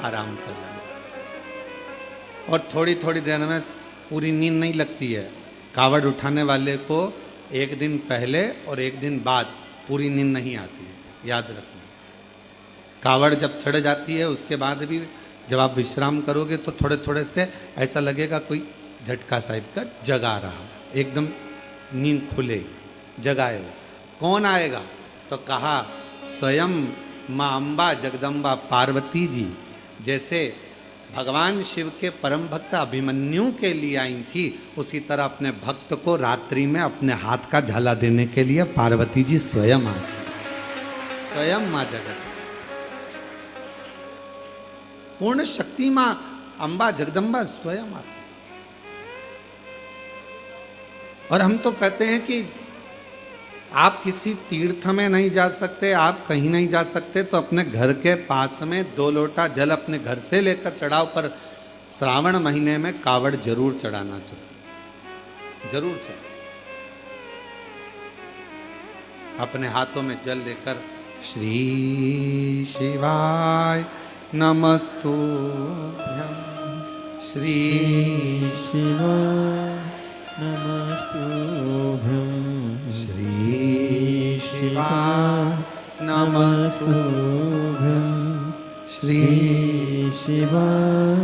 आराम कर लेना। और थोड़ी थोड़ी देर में पूरी नींद नहीं लगती है। कावड़ उठाने वाले को एक दिन पहले और एक दिन बाद पूरी नींद नहीं आती है, याद रखना। कावड़ जब चढ़ जाती है उसके बाद भी जब आप विश्राम करोगे तो थोड़े थोड़े से ऐसा लगेगा कोई झटका टाइप का जगा रहा, एकदम नींद खुलेगी, जगाएगा। कौन आएगा? तो कहा स्वयं माँ अम्बा जगदम्बा पार्वती जी जैसे भगवान शिव के परम भक्त अभिमन्यु के लिए आई थी, उसी तरह अपने भक्त को रात्रि में अपने हाथ का झाला देने के लिए पार्वती जी स्वयं आई, स्वयं माँ जगत पूर्ण शक्ति माँ अम्बा जगदम्बा स्वयं आती। और हम तो कहते हैं कि आप किसी तीर्थ में नहीं जा सकते, आप कहीं नहीं जा सकते, तो अपने घर के पास में 2 लोटा जल अपने घर से लेकर चढ़ाओ, पर श्रावण महीने में कावड़ जरूर चढ़ाना चाहिए, जरूर चढ़ाओ। अपने हाथों में जल लेकर श्री शिवाय नमस्तुभ्यं, श्री शिवाय नमस्तुभ्यं, श्री शिवाय नमस्तुभ्यं, श्री शिवाय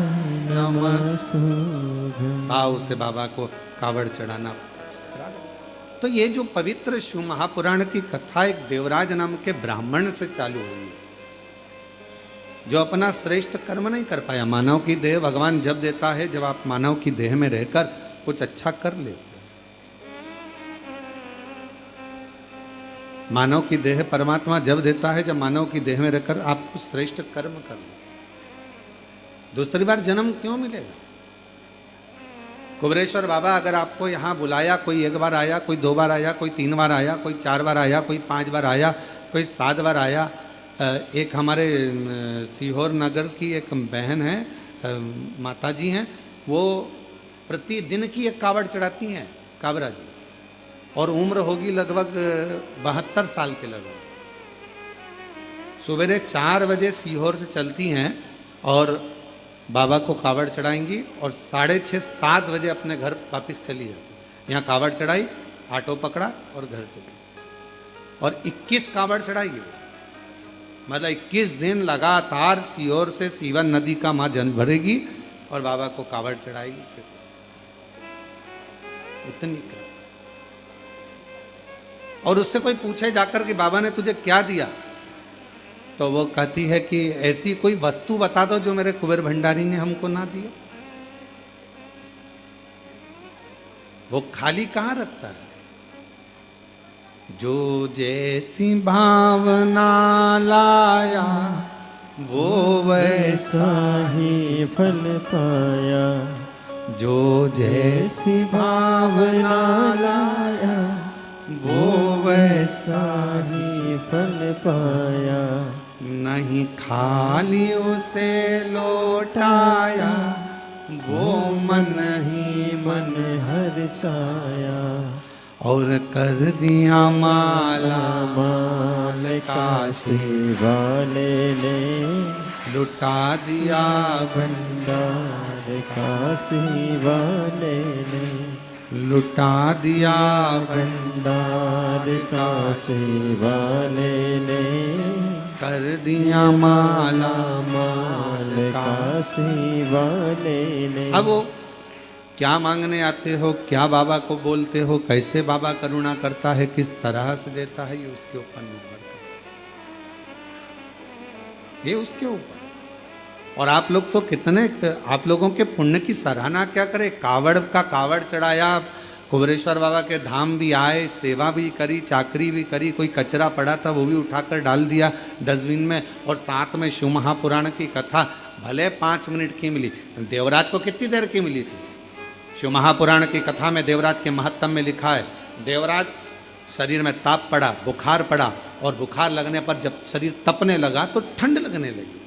नमस्तुभ्यं। भाव से बाबा को कावड़ चढ़ाना। तो ये जो पवित्र शिव महापुराण की कथा एक देवराज नाम के ब्राह्मण से चालू हुई, जो अपना श्रेष्ठ कर्म नहीं कर पाया। मानव की देह भगवान जब देता है जब आप मानव की देह में रहकर कुछ अच्छा कर लेते। मानव की देह परमात्मा जब देता है जब मानव की देह में रहकर आप कुछ श्रेष्ठ कर्म कर ले। दूसरी बार जन्म क्यों मिलेगा? कुबरेश्वर बाबा अगर आपको यहाँ बुलाया, कोई 1 बार आया, कोई 2 बार आया, कोई 3 बार आया, कोई 4 बार आया, कोई 5 बार आया, कोई 7 बार आया। एक हमारे सीहोर नगर की एक बहन है, माता जी हैं, वो प्रतिदिन की एक कावड़ चढ़ाती हैं, काबरा जी, और उम्र होगी लगभग 72 साल के लगभग। सवेरे 4 बजे सीहोर से चलती हैं और बाबा को कावड़ चढ़ाएंगी और 6:30-7 बजे अपने घर वापस चली जाती। यहाँ कावड़ चढ़ाई, ऑटो पकड़ा और घर चली, और 21 कावड़ चढ़ाई। मतलब 21 दिन लगातार सीहोर से सीवन नदी का माँ जल भरेगी और बाबा को कावड़ चढ़ाएगी। फिर इतनी कर। और उससे कोई पूछे जाकर कि बाबा ने तुझे क्या दिया, तो वो कहती है कि ऐसी कोई वस्तु बता दो जो मेरे कुबेर भंडारी ने हमको ना दिया। वो खाली कहाँ रखता है? जो जैसी भावना लाया वो वैसा ही फल पाया, जो जैसी भावना लाया वो वैसा ही फल पाया। नहीं खाली उसे लौटाया, वो मन ही मन हर्षाया, और कर दिया माला माल काशी वाले ने, लुटा दिया भंडार काशी वाले ने, लुटा दिया भंडार काशी वाले ने, कर दिया माला माल काशी वाले ने। अब वो क्या मांगने आते हो, क्या बाबा को बोलते हो, कैसे बाबा करुणा करता है, किस तरह से देता है, ये उसके ऊपर निर्भर करता है, ये उसके ऊपर। और आप लोग तो कितने, आप लोगों के पुण्य की सराहना क्या करे। कावड़ का कावड़ चढ़ाया, कुबरेश्वर बाबा के धाम भी आए, सेवा भी करी, चाकरी भी करी, कोई कचरा पड़ा था वो भी उठाकर डाल दिया डस्टबिन में, और साथ में शिव महापुराण की कथा भले 5 मिनट की मिली, देवराज को कितनी देर की मिली थी? शिव महापुराण की कथा में देवराज के महत्तम में लिखा है, देवराज शरीर में ताप पड़ा, बुखार पड़ा, और बुखार लगने पर जब शरीर तपने लगा तो ठंड लगने लगी,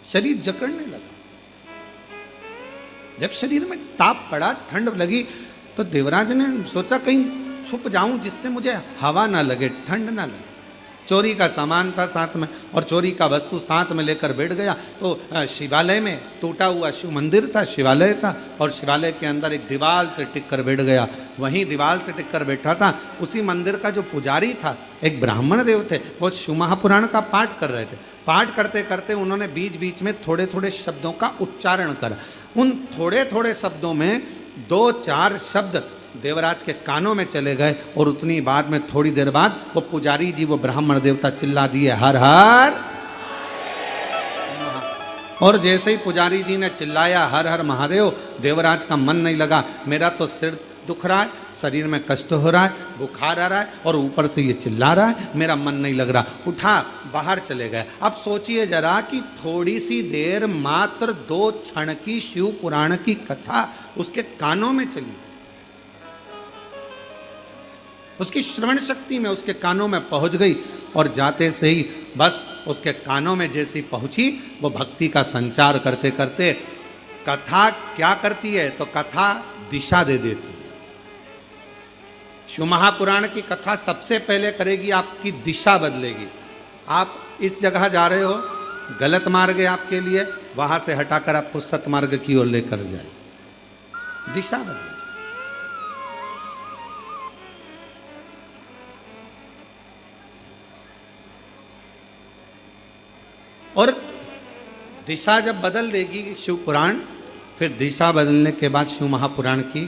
शरीर जकड़ने लगा। जब शरीर में ताप पड़ा, ठंड लगी, तो देवराज ने सोचा कहीं छुप जाऊं जिससे मुझे हवा ना लगे, ठंड ना लगे। चोरी का सामान था साथ में और चोरी का वस्तु साथ में लेकर बैठ गया। तो शिवालय में टूटा हुआ शिव मंदिर था, शिवालय था, और शिवालय के अंदर एक दीवार से टिक कर बैठ गया। वहीं दीवार से टिक कर बैठा था। उसी मंदिर का जो पुजारी था, एक ब्राह्मण देव थे, वो शिव महापुराण का पाठ कर रहे थे। पाठ करते करते उन्होंने बीच बीच में थोड़े थोड़े शब्दों का उच्चारण करा। उन थोड़े थोड़े शब्दों में 2-4 शब्द देवराज के कानों में चले गए और उतनी बाद में थोड़ी देर बाद वो पुजारी जी, वो ब्राह्मण देवता चिल्ला दिए, हर हर। और जैसे ही पुजारी जी ने चिल्लाया हर हर महादेव, देवराज का मन नहीं लगा। मेरा तो सिर दुख रहा है, शरीर में कष्ट हो रहा है, बुखार आ रहा है और ऊपर से ये चिल्ला रहा है, मेरा मन नहीं लग रहा। उठा बाहर चले गए। अब सोचिए जरा कि थोड़ी सी देर, मात्र 2 क्षण की शिव पुराण की कथा उसके कानों में चली, उसकी श्रवण शक्ति में उसके कानों में पहुंच गई। और जाते से ही बस उसके कानों में जैसी पहुंची, वो भक्ति का संचार करते करते, कथा क्या करती है तो कथा दिशा दे देती है। शिव महापुराण की कथा सबसे पहले करेगी, आपकी दिशा बदलेगी। आप इस जगह जा रहे हो, गलत मार्ग है आपके लिए, वहां से हटाकर आपको सतमार्ग की ओर लेकर जाए, दिशा बदले। और दिशा जब बदल देगी शिव पुराण, फिर दिशा बदलने के बाद शिव महापुराण की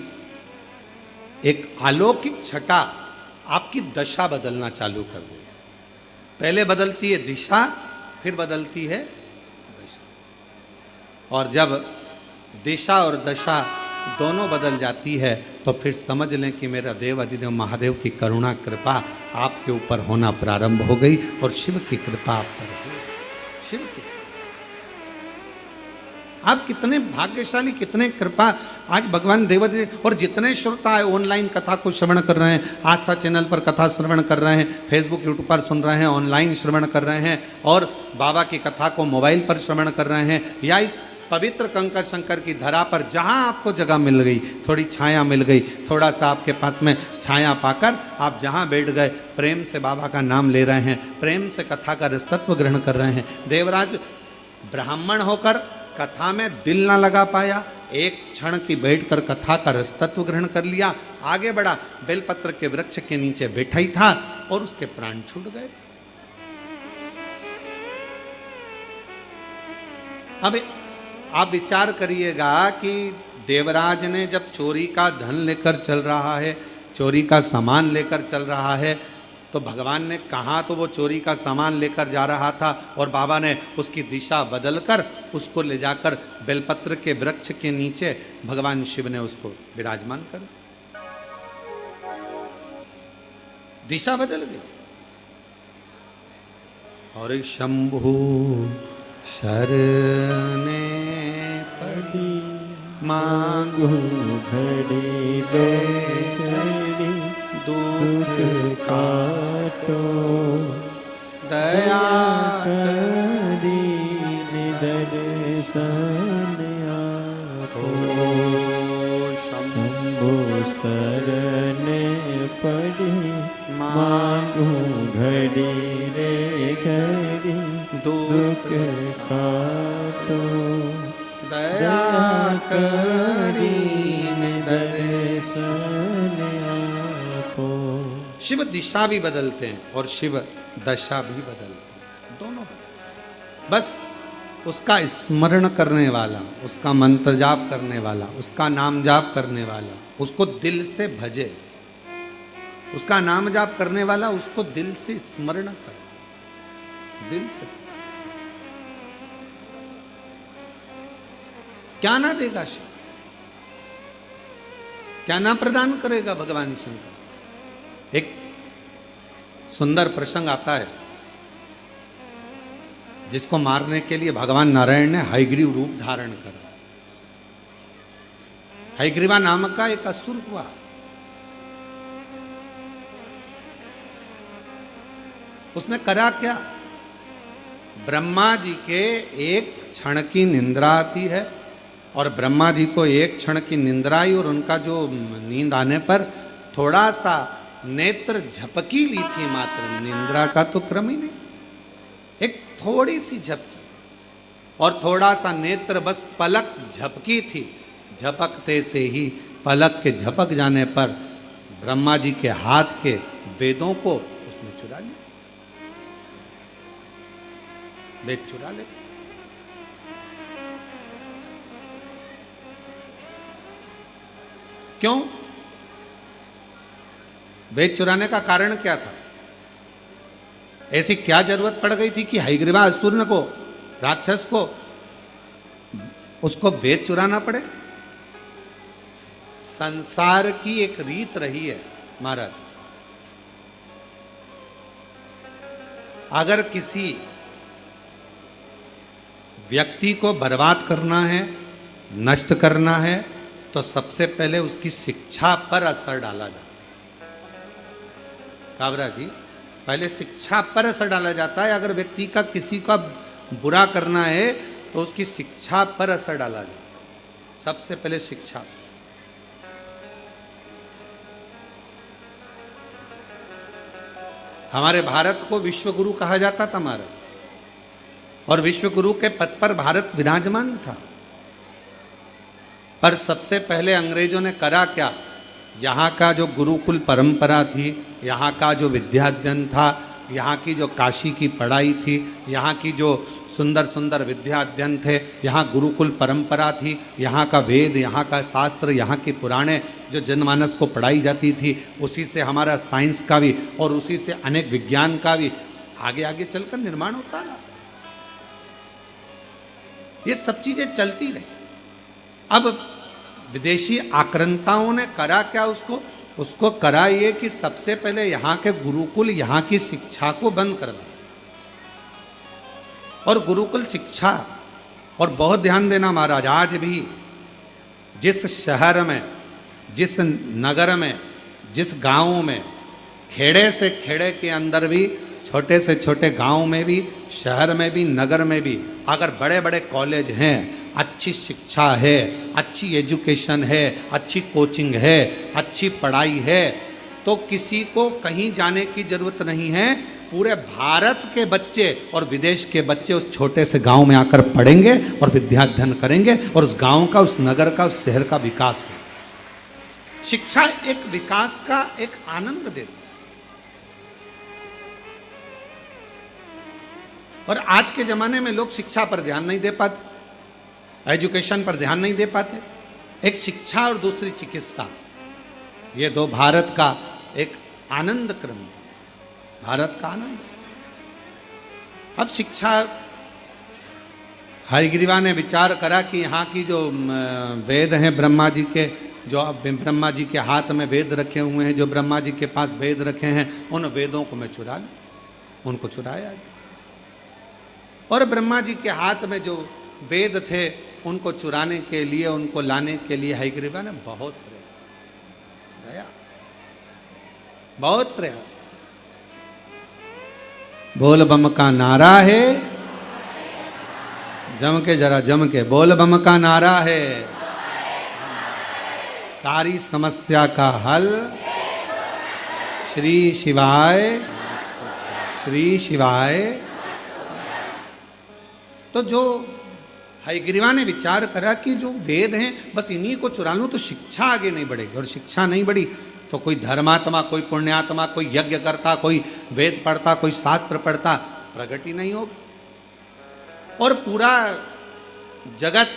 एक अलौकिक छटा आपकी दशा बदलना चालू कर देगी। पहले बदलती है दिशा, फिर बदलती है दशा। और जब दिशा और दशा दोनों बदल जाती है तो फिर समझ लें कि मेरा देव अधिदेव महादेव की करुणा कृपा आपके ऊपर होना प्रारंभ हो गई और शिव की कृपा आप पर हो गई। शिव की आप कितने भाग्यशाली, कितने कृपा। आज भगवान देवाधिदेव और जितने श्रोता है ऑनलाइन कथा को श्रवण कर रहे हैं, आस्था चैनल पर कथा श्रवण कर रहे हैं, फेसबुक यूट्यूब पर सुन रहे हैं, ऑनलाइन श्रवण कर रहे हैं, और बाबा की कथा को मोबाइल पर श्रवण कर रहे हैं, या इस पवित्र कंकर शंकर की धरा पर जहां आपको जगह मिल गई, थोड़ी छाया मिल गई, थोड़ा सा आपके पास में छाया पाकर आप जहां बैठ गए, प्रेम से बाबा का नाम ले रहे हैं, प्रेम से कथा का रसतत्व ग्रहण कर रहे हैं। देवराज ब्राह्मण होकर कथा में दिल ना लगा पाया, एक क्षण की बैठकर कथा का रसतत्व ग्रहण कर लिया, आगे बढ़ा, बेलपत्र के वृक्ष के नीचे बैठा ही था और उसके प्राण छूट गए। अब आप विचार करिएगा कि देवराज ने जब चोरी का धन लेकर चल रहा है, चोरी का सामान लेकर चल रहा है, तो भगवान ने कहा तो वो चोरी का सामान लेकर जा रहा था और बाबा ने उसकी दिशा बदलकर उसको ले जाकर बेलपत्र के वृक्ष के नीचे भगवान शिव ने उसको विराजमान कर, दिशा बदल गई। और शंभु शरणे पड़ी मांगू घड़ी दो घड़ी दुख काटो, दया करी दर्शन आपो। शंभु शरण पड़ी मांगू घड़ी रे घड़ी दुख काटो, दया करी दर्शन आपो। शिव दिशा भी बदलते हैं और शिव दशा भी बदलते हैं, दोनों बदलते हैं। बस उसका स्मरण करने वाला, उसका मंत्र जाप करने वाला, उसका नाम जाप करने वाला उसको दिल से भजे, उसका नाम जाप करने वाला उसको दिल से स्मरण करे, दिल से। क्या ना देगा शिव, क्या ना प्रदान करेगा भगवान शंकर। एक सुंदर प्रसंग आता है जिसको मारने के लिए भगवान नारायण ने हयग्रीव रूप धारण करा। हयग्रीवा नामक का एक असुर हुआ, उसने करा क्या, ब्रह्मा जी के एक क्षण की निंद्रा आती है और ब्रह्मा जी को एक क्षण की निंद्रा आई और उनका जो नींद आने पर थोड़ा सा नेत्र झपकी ली थी मात्र, निंद्रा का तो क्रम ही नहीं। एक थोड़ी सी झपकी और थोड़ा सा नेत्र, बस पलक झपकी थी। झपकते से ही, पलक के झपक जाने पर ब्रह्मा जी के हाथ के वेदों को उसने चुरा लिया, वेद चुरा ले। क्यों? वेद चुराने का कारण क्या था? ऐसी क्या जरूरत पड़ गई थी कि हयग्रीवा असुर को, राक्षस को, उसको वेद चुराना पड़े? संसार की एक रीत रही है महाराज, अगर किसी व्यक्ति को बर्बाद करना है, नष्ट करना है, तो सबसे पहले उसकी शिक्षा पर असर डाला जाता। काबरा जी, पहले शिक्षा पर असर डाला जाता है। अगर व्यक्ति का किसी का बुरा करना है तो उसकी शिक्षा पर असर डाला जाता है, सबसे पहले शिक्षा। हमारे भारत को विश्व गुरु कहा जाता था महाराज, और विश्व गुरु के पद पर भारत विराजमान था। पर सबसे पहले अंग्रेजों ने करा क्या? यहाँ का जो गुरुकुल परंपरा थी, यहाँ का जो विद्याध्ययन था, यहाँ की जो काशी की पढ़ाई थी, यहाँ की जो सुंदर सुंदर विद्या अध्ययन थे, यहाँ गुरुकुल परंपरा थी, यहाँ का वेद, यहाँ का शास्त्र, यहाँ की पुराणे जो जनमानस को पढ़ाई जाती थी, उसी से हमारा साइंस का भी और उसी से अनेक विज्ञान का भी आगे आगे चलकर निर्माण होता है। ये सब चीजें चलती रही। अब विदेशी आक्रांताओं ने करा क्या? उसको करा ये कि सबसे पहले यहाँ के गुरुकुल, यहाँ की शिक्षा को बंद कर दिया। और गुरुकुल शिक्षा, और बहुत ध्यान देना महाराज, आज भी जिस शहर में, जिस नगर में, जिस गांव में, खेड़े से खेड़े के अंदर भी, छोटे से छोटे गांव में भी, शहर में भी, नगर में भी, अगर बड़े बड़े कॉलेज हैं, अच्छी शिक्षा है, अच्छी एजुकेशन है, अच्छी कोचिंग है, अच्छी पढ़ाई है, तो किसी को कहीं जाने की जरूरत नहीं है। पूरे भारत के बच्चे और विदेश के बच्चे उस छोटे से गांव में आकर पढ़ेंगे और विद्याध्ययन करेंगे, और उस गांव का, उस नगर का, उस शहर का विकास हो। शिक्षा एक विकास का एक आनंद देती है। और आज के जमाने में लोग शिक्षा पर ध्यान नहीं दे पाते, एजुकेशन पर ध्यान नहीं दे पाते। एक शिक्षा और दूसरी चिकित्सा, ये दो भारत का एक आनंद क्रम है, भारत का आनंद। अब शिक्षा, हयग्रीवा ने विचार करा कि यहाँ की जो वेद हैं ब्रह्मा जी के, जो ब्रह्मा जी के हाथ में वेद रखे हुए हैं, जो ब्रह्मा जी के पास वेद रखे हैं, उन वेदों को मैं चुरा लूं। उनको चुराया, और ब्रह्मा जी के हाथ में जो वेद थे उनको चुराने के लिए, उनको लाने के लिए हयग्रीवा ने बहुत प्रयास किया, बहुत प्रयास। बोल बम का नारा है, जम के, जरा जम के बोल बम का नारा है, सारी समस्या का हल श्री शिवाय, श्री शिवाय। तो जो हयग्रीवा ने विचार करा कि जो वेद हैं बस इन्हीं को चुरा लूं तो शिक्षा आगे नहीं बढ़ेगी, और शिक्षा नहीं बढ़ी तो कोई धर्मात्मा, कोई पुण्यात्मा, कोई यज्ञ करता, कोई वेद पढ़ता, कोई शास्त्र पढ़ता, प्रगति नहीं होगी, और पूरा जगत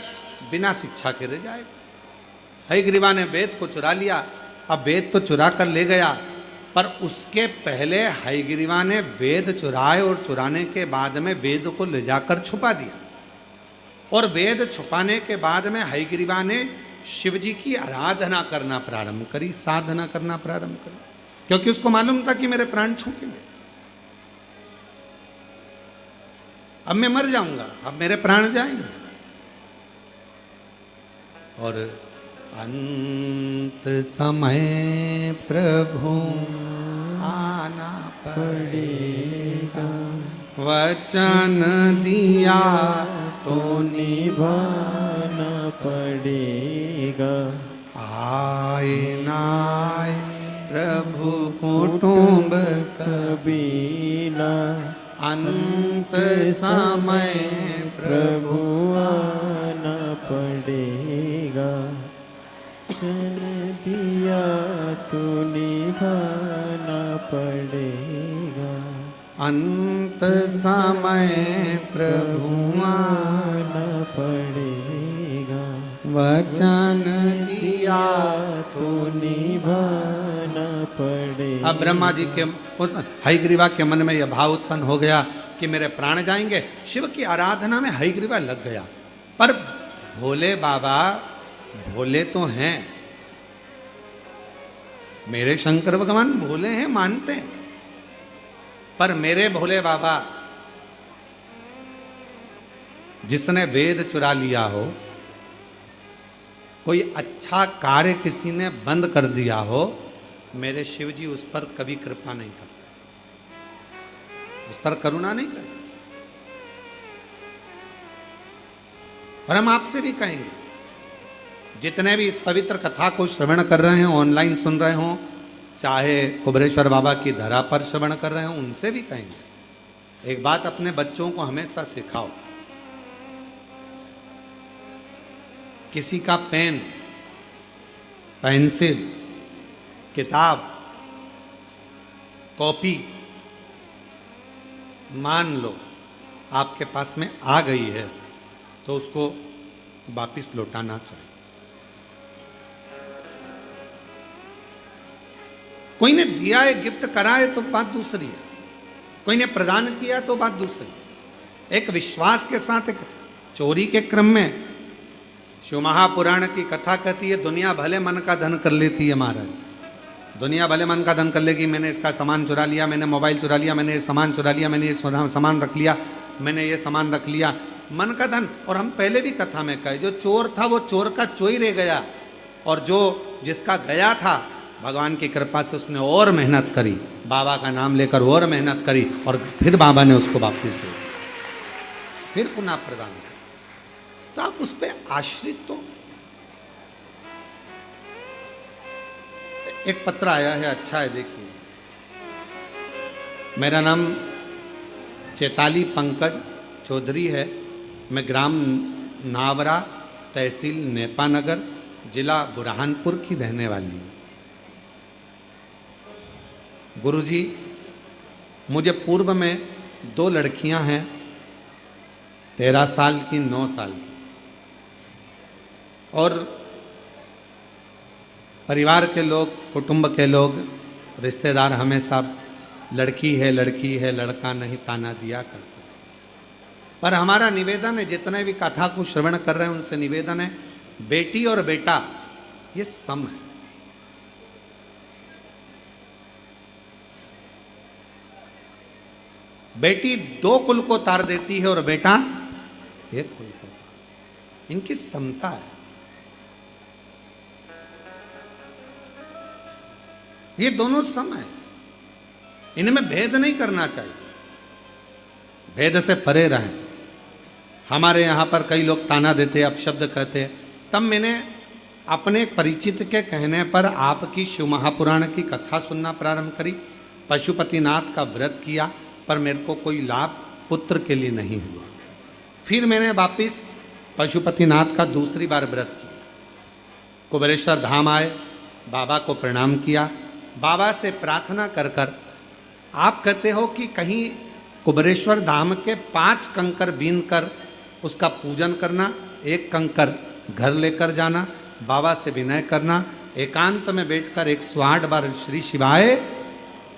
बिना शिक्षा के रह जाएगा। हयग्रीवा ने वेद को चुरा लिया। अब वेद तो चुरा कर ले गया, पर उसके पहले हयग्रीवा ने वेद चुराए, और चुराने के बाद में वेद को ले जाकर छुपा दिया। और वेद छुपाने के बाद में हयग्रीवा ने शिव जी की आराधना करना प्रारंभ करी, साधना करना प्रारंभ करी, क्योंकि उसको मालूम था कि मेरे प्राण छूटेंगे, अब मैं मर जाऊंगा, अब मेरे प्राण जाएंगे। और अंत समय प्रभु आना पड़ेगा, वचन दिया तो निभाना पड़ेगा। आए नाय प्रभु को कुटुंब कभी ना अंत समय प्रभु आना पड़ेगा। चल दिया तो निभाना पड़ेगा। अंत समय प्रभु आना पड़ेगा। वचन दिया तो निभाना पड़ेगा। अब ब्रह्मा जी के उस हयग्रीवा के मन में यह भाव उत्पन्न हो गया कि मेरे प्राण जाएंगे। शिव की आराधना में हयग्रीवा लग गया। पर भोले बाबा भोले तो हैं, मेरे शंकर भगवान भोले हैं, मानते हैं, पर मेरे भोले बाबा जिसने वेद चुरा लिया हो, कोई अच्छा कार्य किसी ने बंद कर दिया हो, मेरे शिव जी उस पर कभी कृपा नहीं करते, उस पर करुणा नहीं करते। और हम आपसे भी कहेंगे, जितने भी इस पवित्र कथा को श्रवण कर रहे हैं, ऑनलाइन सुन रहे हो, चाहे कुबेरेश्वर बाबा की धरा पर श्रवण कर रहे हो, उनसे भी कहेंगे, एक बात अपने बच्चों को हमेशा सिखाओ। किसी का पेन, पेंसिल, किताब, कॉपी मान लो आपके पास में आ गई है तो उसको वापिस लौटाना चाहिए। कोई ने दिया है, गिफ्ट करा है तो बात दूसरी है, कोई ने प्रदान किया तो बात दूसरी है। एक विश्वास के साथ, एक चोरी के क्रम में शिव महापुराण की कथा कहती है, दुनिया भले मन का धन कर लेती है महाराज, दुनिया भले मन का धन कर लेगी। मैंने इसका सामान चुरा लिया, मैंने मोबाइल चुरा लिया, मैंने ये सामान चुरा लिया, मैंने ये सामान रख लिया, मैंने ये सामान रख लिया, मन का धन। और हम पहले भी कथा में कहे, जो चोर था वो चोर का चोरी रह गया, और जो जिसका गया था भगवान की कृपा से उसने और मेहनत करी, बाबा का नाम लेकर और मेहनत करी, और फिर बाबा ने उसको वापस दे दिया, फिर पुनः प्रदान किया। तो आप उस पर आश्रित तो। एक पत्र आया है, अच्छा है, देखिए। मेरा नाम चैताली पंकज चौधरी है, मैं ग्राम नावरा, तहसील नेपानगर, जिला बुरहानपुर की रहने वाली हूँ। गुरुजी, मुझे पूर्व में 2 लड़कियां हैं, 13 साल की, 9 साल की, और परिवार के लोग, कुटुंब के लोग, रिश्तेदार हमेशा लड़की है, लड़की है, लड़का नहीं ताना दिया करते। पर हमारा निवेदन है, जितने भी कथा को श्रवण कर रहे हैं उनसे निवेदन है, बेटी और बेटा ये सम है। बेटी 2 कुल को तार देती है और बेटा 1 कुल को तार, इनकी समता है। ये दोनों सम है, इनमें भेद नहीं करना चाहिए, भेद से परे रहें। हमारे यहाँ पर कई लोग ताना देते, अपशब्द कहते, तब मैंने अपने परिचित के कहने पर आपकी शिव महापुराण की कथा सुनना प्रारंभ करी, पशुपतिनाथ का व्रत किया, पर मेरे को कोई लाभ पुत्र के लिए नहीं हुआ। फिर मैंने वापिस पशुपतिनाथ का दूसरी बार व्रत किया, कुबेरेश्वर धाम आए, बाबा को प्रणाम किया, बाबा से प्रार्थना कर कर, आप कहते हो कि कहीं कुबेरेश्वर धाम के 5 कंकर बीन कर उसका पूजन करना, 1 कंकर घर लेकर जाना, बाबा से विनय करना, एकांत में बैठकर 108 बार श्री शिवाय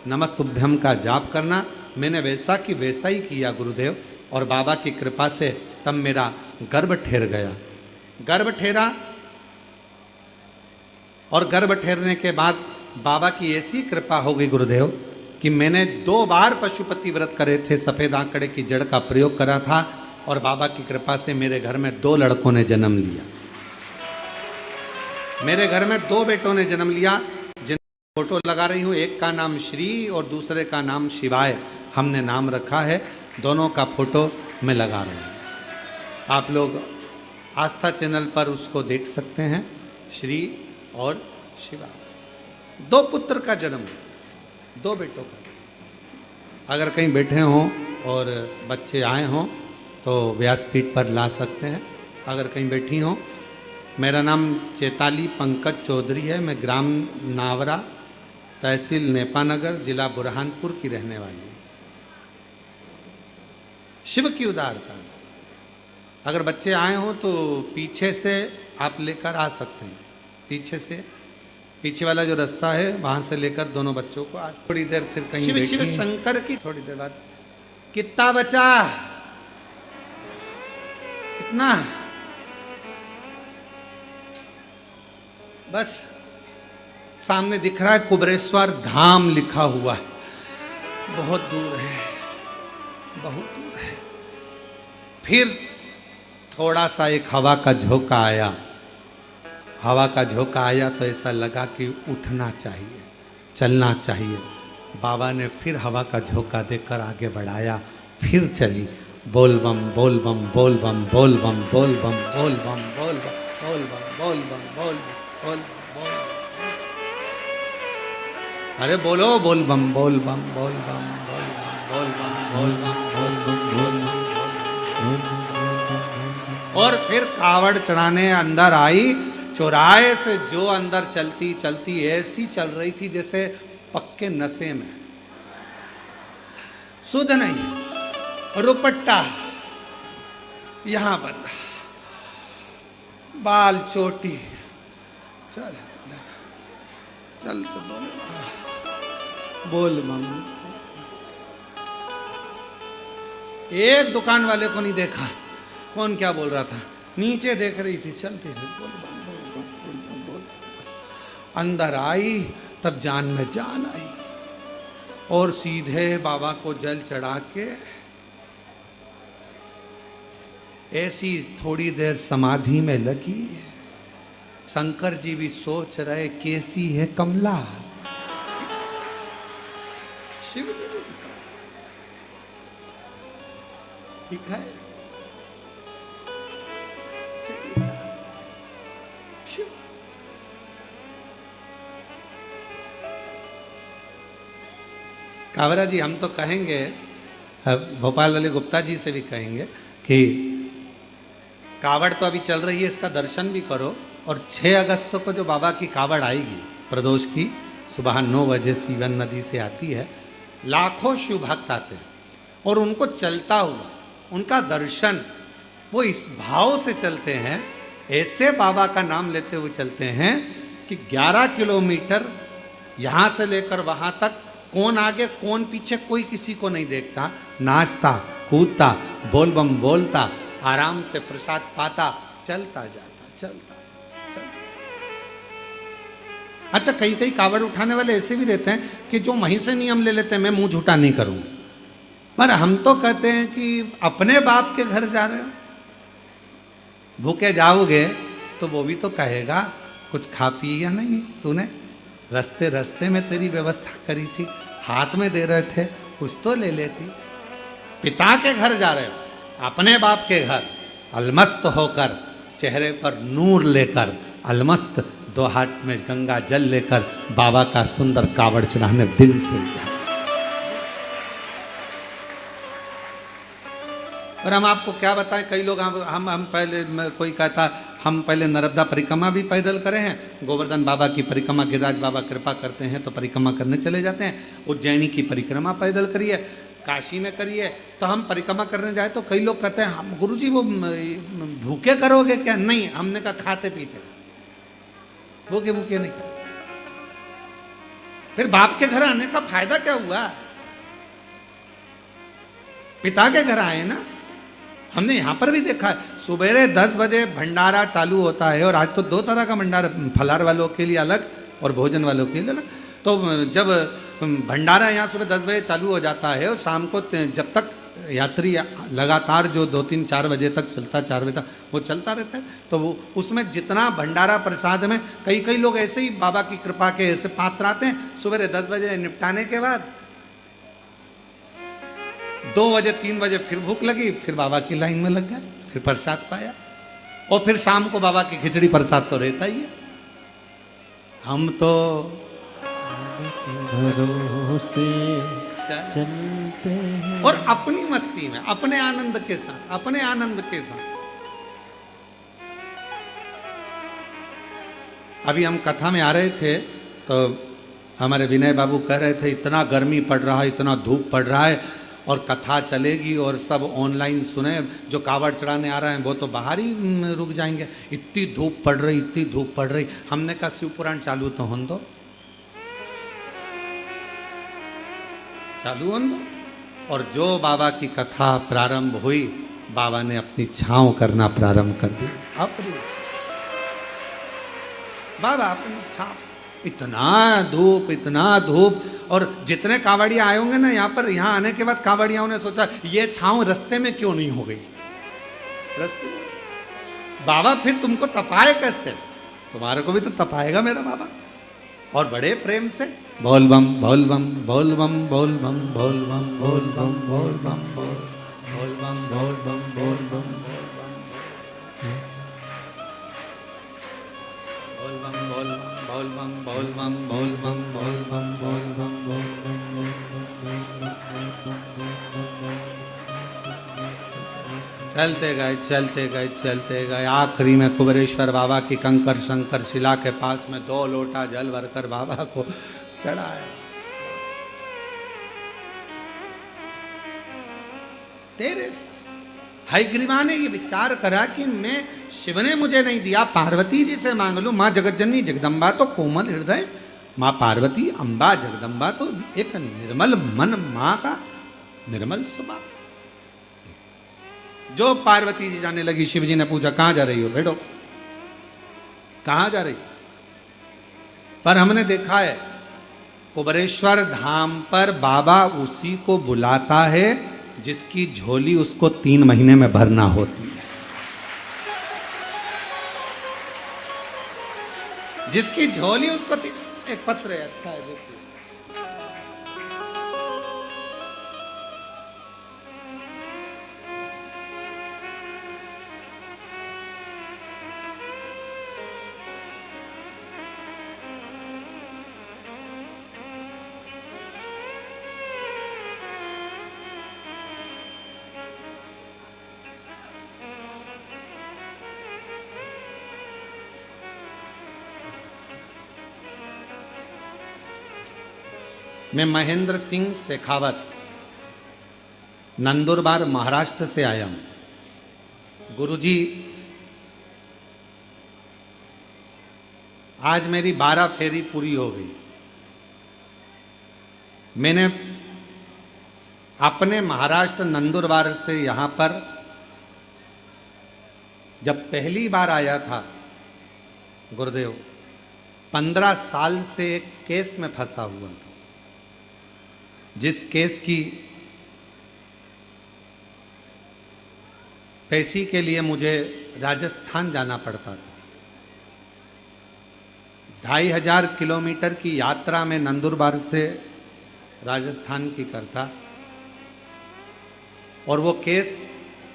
नमस्तुभ्यम का जाप करना। मैंने वैसा कि वैसा ही किया गुरुदेव, और बाबा की कृपा से तब मेरा गर्भ ठहर गया। गर्भ ठहरा, और गर्भ ठहरने के बाद बाबा की ऐसी कृपा हो गई गुरुदेव कि मैंने 2 बार पशुपति व्रत करे थे, सफ़ेद आंकड़े की जड़ का प्रयोग करा था, और बाबा की कृपा से मेरे घर में 2 लड़कों ने जन्म लिया। मेरे घर में 2 बेटों ने जन्म लिया, जिन फोटो लगा रही हूँ, एक का नाम श्री और दूसरे का नाम शिवाय हमने नाम रखा है। दोनों का फोटो मैं लगा रही हूँ, आप लोग आस्था चैनल पर उसको देख सकते हैं, श्री और शिवाय। 2 पुत्र का जन्म। 2 बेटों का। अगर कहीं बैठे हों और बच्चे आए हों तो व्यासपीठ पर ला सकते हैं। अगर कहीं बैठी हों, मेरा नाम चेताली पंकज चौधरी है। मैं ग्राम नावरा, तहसील नेपानगर, जिला बुरहानपुर की रहने वाली हूँ। शिव की उदारता से अगर बच्चे आए हों तो पीछे से आप लेकर आ सकते हैं। पीछे से, पीछे वाला जो रास्ता है वहां से लेकर दोनों बच्चों को आज थोड़ी देर फिर कहीं शिव शिव शंकर की थोड़ी देर बाद कितना बचा, कितना, बस सामने दिख रहा है कुबरेश्वर धाम लिखा हुआ है, बहुत दूर है, बहुत दूर है। फिर थोड़ा सा एक हवा का झोंका आया, हवा का झोंका आया तो ऐसा लगा कि उठना चाहिए, चलना चाहिए। बाबा ने फिर हवा का झोंका देकर आगे बढ़ाया, फिर चली। बोल बम बोल बम बोल बम बोल बम बोल बम बोल बम बोल बम बोल बम बोल बम बोल बोल बोल। अरे बोलो बोल बम बोल बम बोल बम बोल बम बोल बम बोल बम बोल बम बोल बम। और फिर कावड़ चढ़ाने अंदर आई। चौराहे से जो अंदर चलती चलती ऐसी चल रही थी जैसे पक्के नशे में, सुध नहीं, रुपट्टा यहां पर, बाल चोटी, चल चल तो बोल मम्मी। एक दुकान वाले को नहीं देखा, कौन क्या बोल रहा था, नीचे देख रही थी, चलती थी, बोल बोल। अंदर आई तब जान में जान आई और सीधे बाबा को जल चढ़ा के ऐसी थोड़ी देर समाधि में लगी। शंकर जी भी सोच रहे कैसी है कमला। शिव जी भी ठीक है, कावरा जी हम तो कहेंगे, भोपाल वाले गुप्ता जी से भी कहेंगे कि कावड़ तो अभी चल रही है, इसका दर्शन भी करो। और 6 अगस्त को जो बाबा की कावड़ आएगी प्रदोष की, सुबह 9 बजे सीवन नदी से आती है। लाखों शिव भक्त आते हैं और उनको चलता हुआ उनका दर्शन, वो इस भाव से चलते हैं, ऐसे बाबा का नाम लेते हुए चलते हैं कि 11 किलोमीटर यहाँ से लेकर वहाँ तक कौन आगे कौन पीछे कोई किसी को नहीं देखता। नाचता कूदता बोल बम बोलता, आराम से प्रसाद पाता, चलता जाता, चलता चलता। अच्छा, कई कई कावड़ उठाने वाले ऐसे भी रहते हैं कि जो वहीं से नियम ले लेते हैं, मैं मुंह झूठा नहीं करूंगा। पर हम तो कहते हैं कि अपने बाप के घर जा रहे हो, भूखे जाओगे तो वो भी तो कहेगा कुछ खा पी या नहीं, तूने रास्ते रास्ते में तेरी व्यवस्था करी थी, हाथ में दे रहे थे, कुछ तो ले लेती। पिता के घर जा रहे हो, अपने बाप के घर, अलमस्त होकर, चेहरे पर नूर लेकर, अलमस्त 2 हाथ में गंगा जल लेकर बाबा का सुंदर कावड़ चढ़ाने दिल से जा। और हम आपको क्या बताएं, कई लोग हम पहले, कोई कहता हम पहले नर्मदा परिक्रमा भी पैदल करे हैं, गोवर्धन बाबा की परिक्रमा, गिरिराज बाबा कृपा करते हैं तो परिक्रमा करने चले जाते हैं, उज्जैनी की परिक्रमा पैदल करिए, काशी में करिए। तो हम परिक्रमा करने जाए तो कई लोग कहते हैं हम गुरुजी वो भूखे करोगे क्या? नहीं, हमने कहा खाते पीते, भूखे भूखे नहीं कर। फिर बाप के घर आने का फायदा क्या हुआ? पिता के घर आए ना। हमने यहाँ पर भी देखा है, सुबेरे 10 बजे भंडारा चालू होता है, और आज तो 2 तरह का भंडारा, फलार वालों के लिए अलग और भोजन वालों के लिए अलग। तो जब भंडारा यहाँ सुबह 10 बजे चालू हो जाता है और शाम को जब तक यात्री लगातार जो 2-3-4 बजे तक चलता, 4 बजे तक वो चलता रहता है, तो वो उसमें जितना भंडारा प्रसाद में कई लोग ऐसे ही बाबा की कृपा के ऐसे पात्र आते हैं, सुबह 10 बजे निपटाने के बाद 2 बजे 3 बजे फिर भूख लगी, फिर बाबा की लाइन में लग गए, फिर प्रसाद पाया, और फिर शाम को बाबा की खिचड़ी प्रसाद तो रहता ही है। हम तो भरोसे चलते हैं। और अपनी मस्ती में, अपने आनंद के साथ, अपने आनंद के साथ। अभी हम कथा में आ रहे थे तो हमारे विनय बाबू कह रहे थे इतना गर्मी पड़ रहा है, इतना धूप पड़ रहा है, और कथा चलेगी और सब ऑनलाइन सुने, जो कावड़ चढ़ाने आ रहे हैं वो तो बाहर ही रुक जाएंगे, इतनी धूप पड़ रही, इतनी धूप पड़ रही। हमने कहा शिव पुराण चालू तो होने दो, चालू होने दो। और जो बाबा की कथा प्रारंभ हुई, बाबा ने अपनी छांव करना प्रारंभ कर दी। अपनी बाबा अपनी छांव, इतना धूप, इतना धूप। और जितने कावड़िया आए होंगे ना यहाँ पर, यहाँ आने के बाद कावड़ियाओं ने सोचा ये छांव रास्ते में क्यों नहीं हो गई, रास्ते में बाबा फिर तुमको तपाए कैसे, तुम्हारे को भी तो तपाएगा मेरा बाबा। और बड़े प्रेम से बोल बम बोल बम बोल बम बोल बम बोल बम बोल बम बोल बम बोल बम बोल बम बोल बम बोल बम बोल बम बोल बम बोल बम बोल बम बोल बम बोल बम। चलते गए चलते गए चलते गए, आखिरी में कुबेरेश्वर बाबा की कंकर शंकर शिला के पास में 2 लोटा जल भरकर बाबा को चढ़ाया। तेरे हयग्रीवा ने ये विचार करा कि मैं, शिव ने मुझे नहीं दिया, पार्वती जी से मांग लूं। माँ जगतजननी जगदम्बा तो कोमल हृदय, माँ पार्वती अम्बा जगदम्बा तो एक निर्मल मन, माँ का निर्मल स्वभाव। जो पार्वती जी जाने लगी, शिव जी ने पूछा कहां जा रही हो, बैठो, कहां जा रही। पर हमने देखा है कुबेरेश्वर धाम पर बाबा उसी को बुलाता है जिसकी झोली उसको 3 महीने में भरना होती है, जिसकी झोली उसको एक पत्र है, अच्छा है देखिए। मैं महेंद्र सिंह शेखावत नंदुरबार महाराष्ट्र से आया हूं। गुरुजी, आज मेरी 12 फेरी पूरी हो गई। मैंने अपने महाराष्ट्र नंदुरबार से यहाँ पर जब पहली बार आया था गुरुदेव, 15 साल से एक केस में फंसा हुआ था, जिस केस की पैसे के लिए मुझे राजस्थान जाना पड़ता था। 2500 किलोमीटर की यात्रा में नंदुरबार से राजस्थान की करता, और वो केस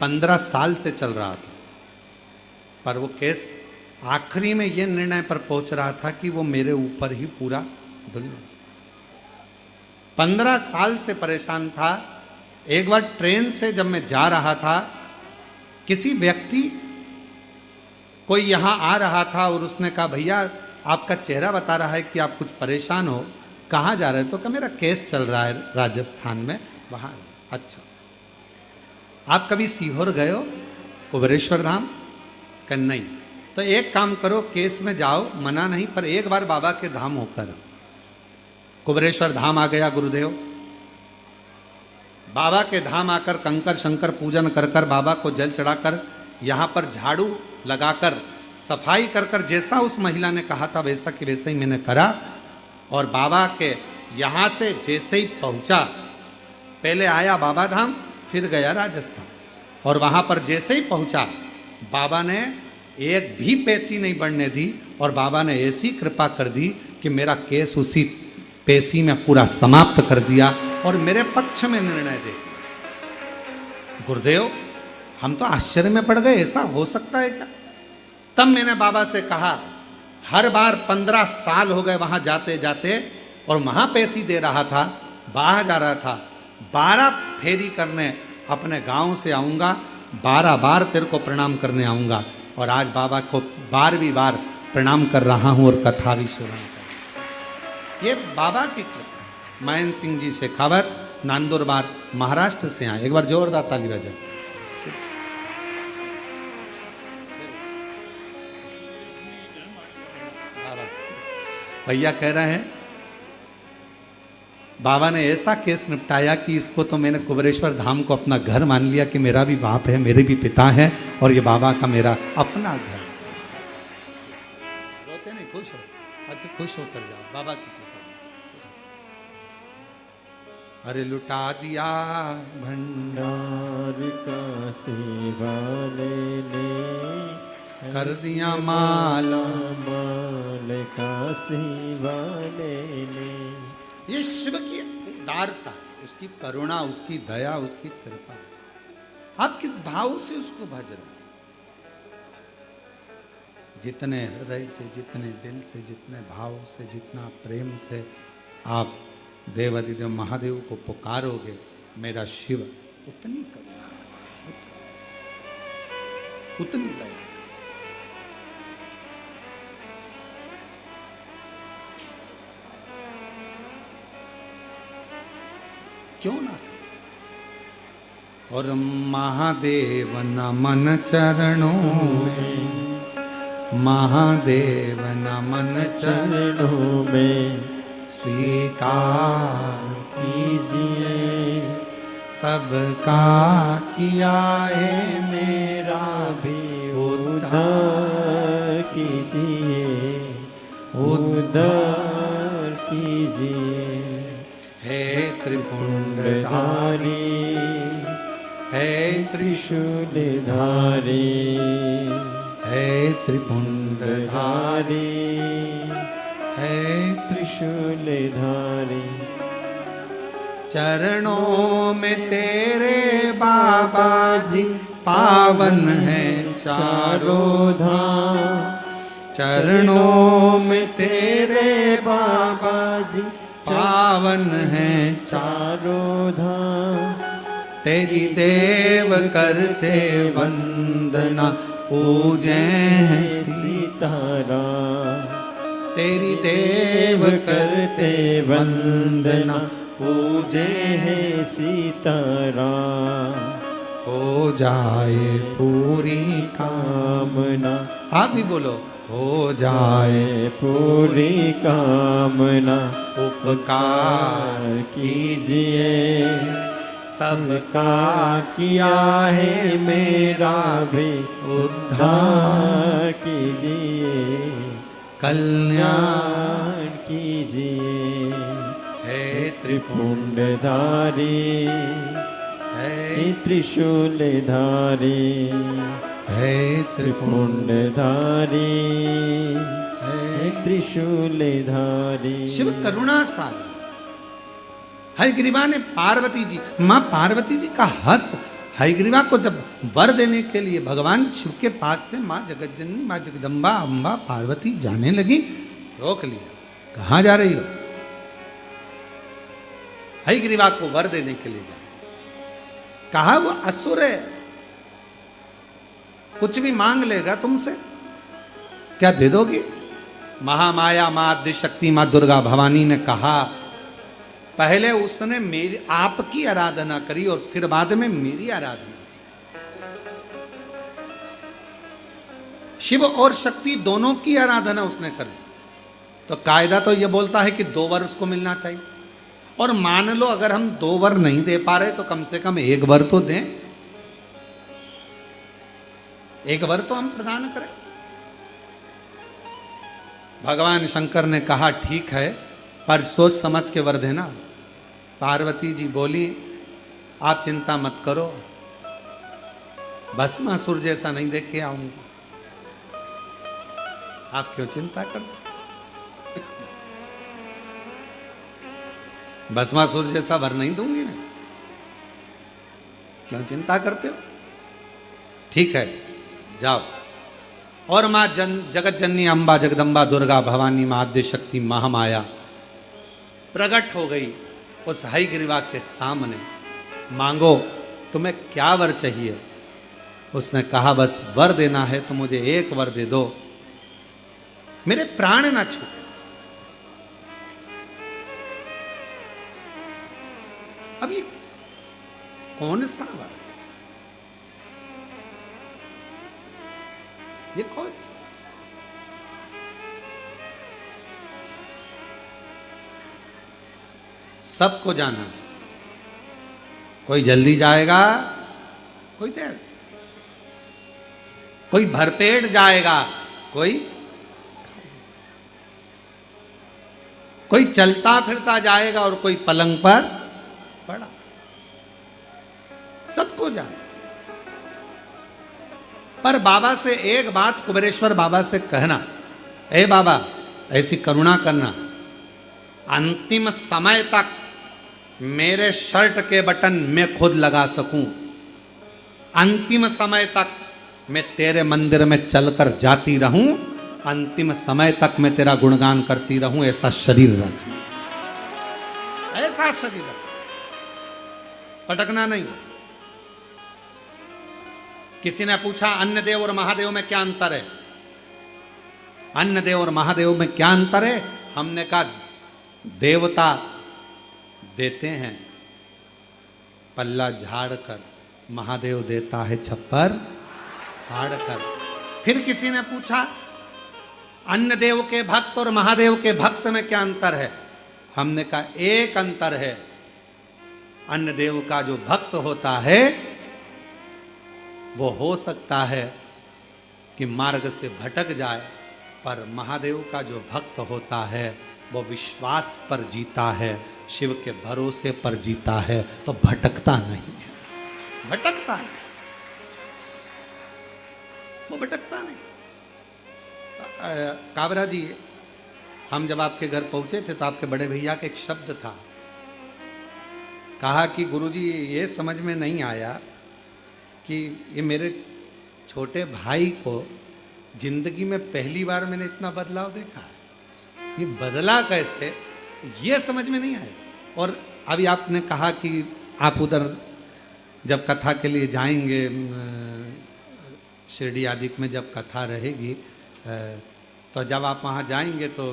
15 साल से चल रहा था। पर वो केस आखिरी में ये निर्णय पर पहुंच रहा था कि वो मेरे ऊपर ही पूरा डुल। 15 साल से परेशान था। एक बार ट्रेन से जब मैं जा रहा था, किसी व्यक्ति कोई यहाँ आ रहा था और उसने कहा भैया आपका चेहरा बता रहा है कि आप कुछ परेशान हो, कहाँ जा रहे हो? तो कहा मेरा केस चल रहा है राजस्थान में, वहाँ। अच्छा, आप कभी सीहोर गए हो, कुबेरेश्वर धाम? कहा नहीं। तो एक काम करो, केस में जाओ, मना नहीं, पर एक बार बाबा के धाम होकर। कुबेरेश्वर धाम आ गया गुरुदेव। बाबा के धाम आकर कंकर शंकर पूजन कर कर, बाबा को जल चढ़ाकर, यहाँ पर झाड़ू लगाकर सफाई कर कर, जैसा उस महिला ने कहा था वैसा कि वैसे ही मैंने करा। और बाबा के यहाँ से जैसे ही पहुँचा, पहले आया बाबा धाम, फिर गया राजस्थान, और वहाँ पर जैसे ही पहुँचा, बाबा ने एक भी पेशी नहीं बढ़ने दी, और बाबा ने ऐसी कृपा कर दी कि मेरा केस उसी पेशी में पूरा समाप्त कर दिया और मेरे पक्ष में निर्णय दे दिया। गुरुदेव, हम तो आश्चर्य में पड़ गए, ऐसा हो सकता है क्या? तब मैंने बाबा से कहा, हर बार 15 साल हो गए वहां जाते जाते, और महापेशी दे रहा था, बाहर जा रहा था, 12 फेरी करने अपने गांव से आऊँगा, 12 बार तेरे को प्रणाम करने आऊँगा। और आज बाबा को 12वीं बार प्रणाम कर रहा हूँ और कथा भी सुना कर। ये बाबा की कृपा। महेंद्र सिंह जी शेखावत नंदुरबार महाराष्ट्र से आए, एक बार जोरदार ताली बजाए। भैया कह रहे हैं बाबा ने ऐसा केस निपटाया कि इसको तो मैंने कुबरेश्वर धाम को अपना घर मान लिया कि मेरा भी बाप है, मेरे भी पिता है और ये बाबा का मेरा अपना घर। रोते नहीं, खुश हो। अच्छा खुश होकर जाओ, बाबा की कृपा। अरे लुटा दिया भंडार का सेवा लेने, कर दिया माला माल का सेवा लेने। ये शिव की उदारता, उसकी करुणा, उसकी दया, उसकी कृपा। आप किस भाव से उसको भज रहे? जितने हृदय से, जितने दिल से, जितने भाव से, जितना प्रेम से आप देवाधिदेव महादेव को पुकारोगे, मेरा शिव उतनी करुणा, उतनी दया। क्यों ना? और महादेव नमन चरणों में, महादेव नमन चरणों में स्वीकार कीजिए, सबका किया है मेरा भी उद्धार कीजिए, उद्धार कीजिए। हे त्रिपुंडधारी, हे त्रिशूलधारी, हे त्रिपुंडधारी, हे त्रिशूलधारी। चरणों में तेरे बाबा जी पावन है चारों धाम, चरणों में तेरे बाबा जी पावन है चारों धाम। तेरी देव करते वंदना, पूजे हैं सीताराम। तेरी देव करते वंदना, पूजे हैं सीताराम। हो जाए पूरी कामना, आप भी बोलो, हो जाए पूरी कामना। उपकार कीजिए, सबका किया है मेरा भी उद्धार कीजिए, कल्याण कीजिए। है त्रिपुंडधारी, है त्रिशूलधारी, है त्रिपुंडधारी, है त्रिशूलधारी। शिव करुणा सागर। हयग्रीवा ने पार्वती जी, माँ पार्वती जी का हस्त हयग्रीवा को जब वर देने के लिए भगवान शिव के पास से माँ जगज्जननी, माँ जगदम्बा, अम्बा पार्वती जाने लगी, रोक लिया। कहाँ जा रही हो? हयग्रीवा को वर देने के लिए जा। कहा वो असुर है, कुछ भी मांग लेगा तुमसे, क्या दे दोगी? महामाया माँ आद्य शक्ति माँ दुर्गा भवानी ने कहा, पहले उसने मेरी आपकी आराधना करी और फिर बाद में मेरी आराधना। शिव और शक्ति दोनों की आराधना उसने करी। तो कायदा तो यह बोलता है कि 2 वर उसको मिलना चाहिए। और मान लो अगर हम 2 वर नहीं दे पा रहे तो कम से कम 1 वर तो दें, 1 वर तो हम प्रदान करें। भगवान शंकर ने कहा ठीक है, पर सोच समझ के वर देना। पार्वती जी बोली, आप चिंता मत करो, भस्मासुर जैसा नहीं देखे आऊंगा। आप क्यों चिंता करते? भस्मासुर जैसा वर नहीं दूंगी मैं, क्यों चिंता करते हो? ठीक है, जाओ। और माँ जगत जननी अम्बा जगदम्बा दुर्गा भवानी माँ आद्य शक्ति महामाया प्रकट हो गई उस हयग्रीवा के सामने। मांगो तुम्हें क्या वर चाहिए? उसने कहा बस वर देना है तो मुझे एक वर दे दो, मेरे प्राण ना छूटे। अब ये कौन सा वर है? ये कौन सा? सबको जाना है। कोई जल्दी जाएगा, कोई देर से, कोई भरपेट जाएगा, कोई चलता फिरता जाएगा और कोई पलंग पर पड़ा। सबको जाना। पर बाबा से एक बात कुबेरेश्वर बाबा से कहना, ए बाबा ऐसी करुणा करना, अंतिम समय तक मेरे शर्ट के बटन मैं खुद लगा सकूं, अंतिम समय तक मैं तेरे मंदिर में चलकर जाती रहूं, अंतिम समय तक मैं तेरा गुणगान करती रहूं, ऐसा शरीर रख, ऐसा शरीर रख, पटकना नहीं। किसी ने पूछा अन्य देव और महादेव में क्या अंतर है? अन्य देव और महादेव में क्या अंतर है? हमने कहा देवता देते हैं पल्ला झाड़ कर, महादेव देता है छप्पर फाड़ कर। फिर किसी ने पूछा अन्य देव के भक्त और महादेव के भक्त में क्या अंतर है? हमने कहा एक अंतर है, अन्य देव का जो भक्त होता है वो हो सकता है कि मार्ग से भटक जाए, पर महादेव का जो भक्त होता है वो विश्वास पर जीता है, शिव के भरोसे पर जीता है, तो भटकता नहीं है, भटकता नहीं, वो भटकता नहीं। काबरा जी, हम जब आपके घर पहुंचे थे तो आपके बड़े भैया का एक शब्द था, कहा कि गुरुजी ये समझ में नहीं आया कि ये मेरे छोटे भाई को जिंदगी में पहली बार मैंने इतना बदलाव देखा है, ये बदला कैसे, ये समझ में नहीं आया। और अभी आपने कहा कि आप उधर जब कथा के लिए जाएंगे, शिरडी आदि में जब कथा रहेगी, तो जब आप वहाँ जाएंगे तो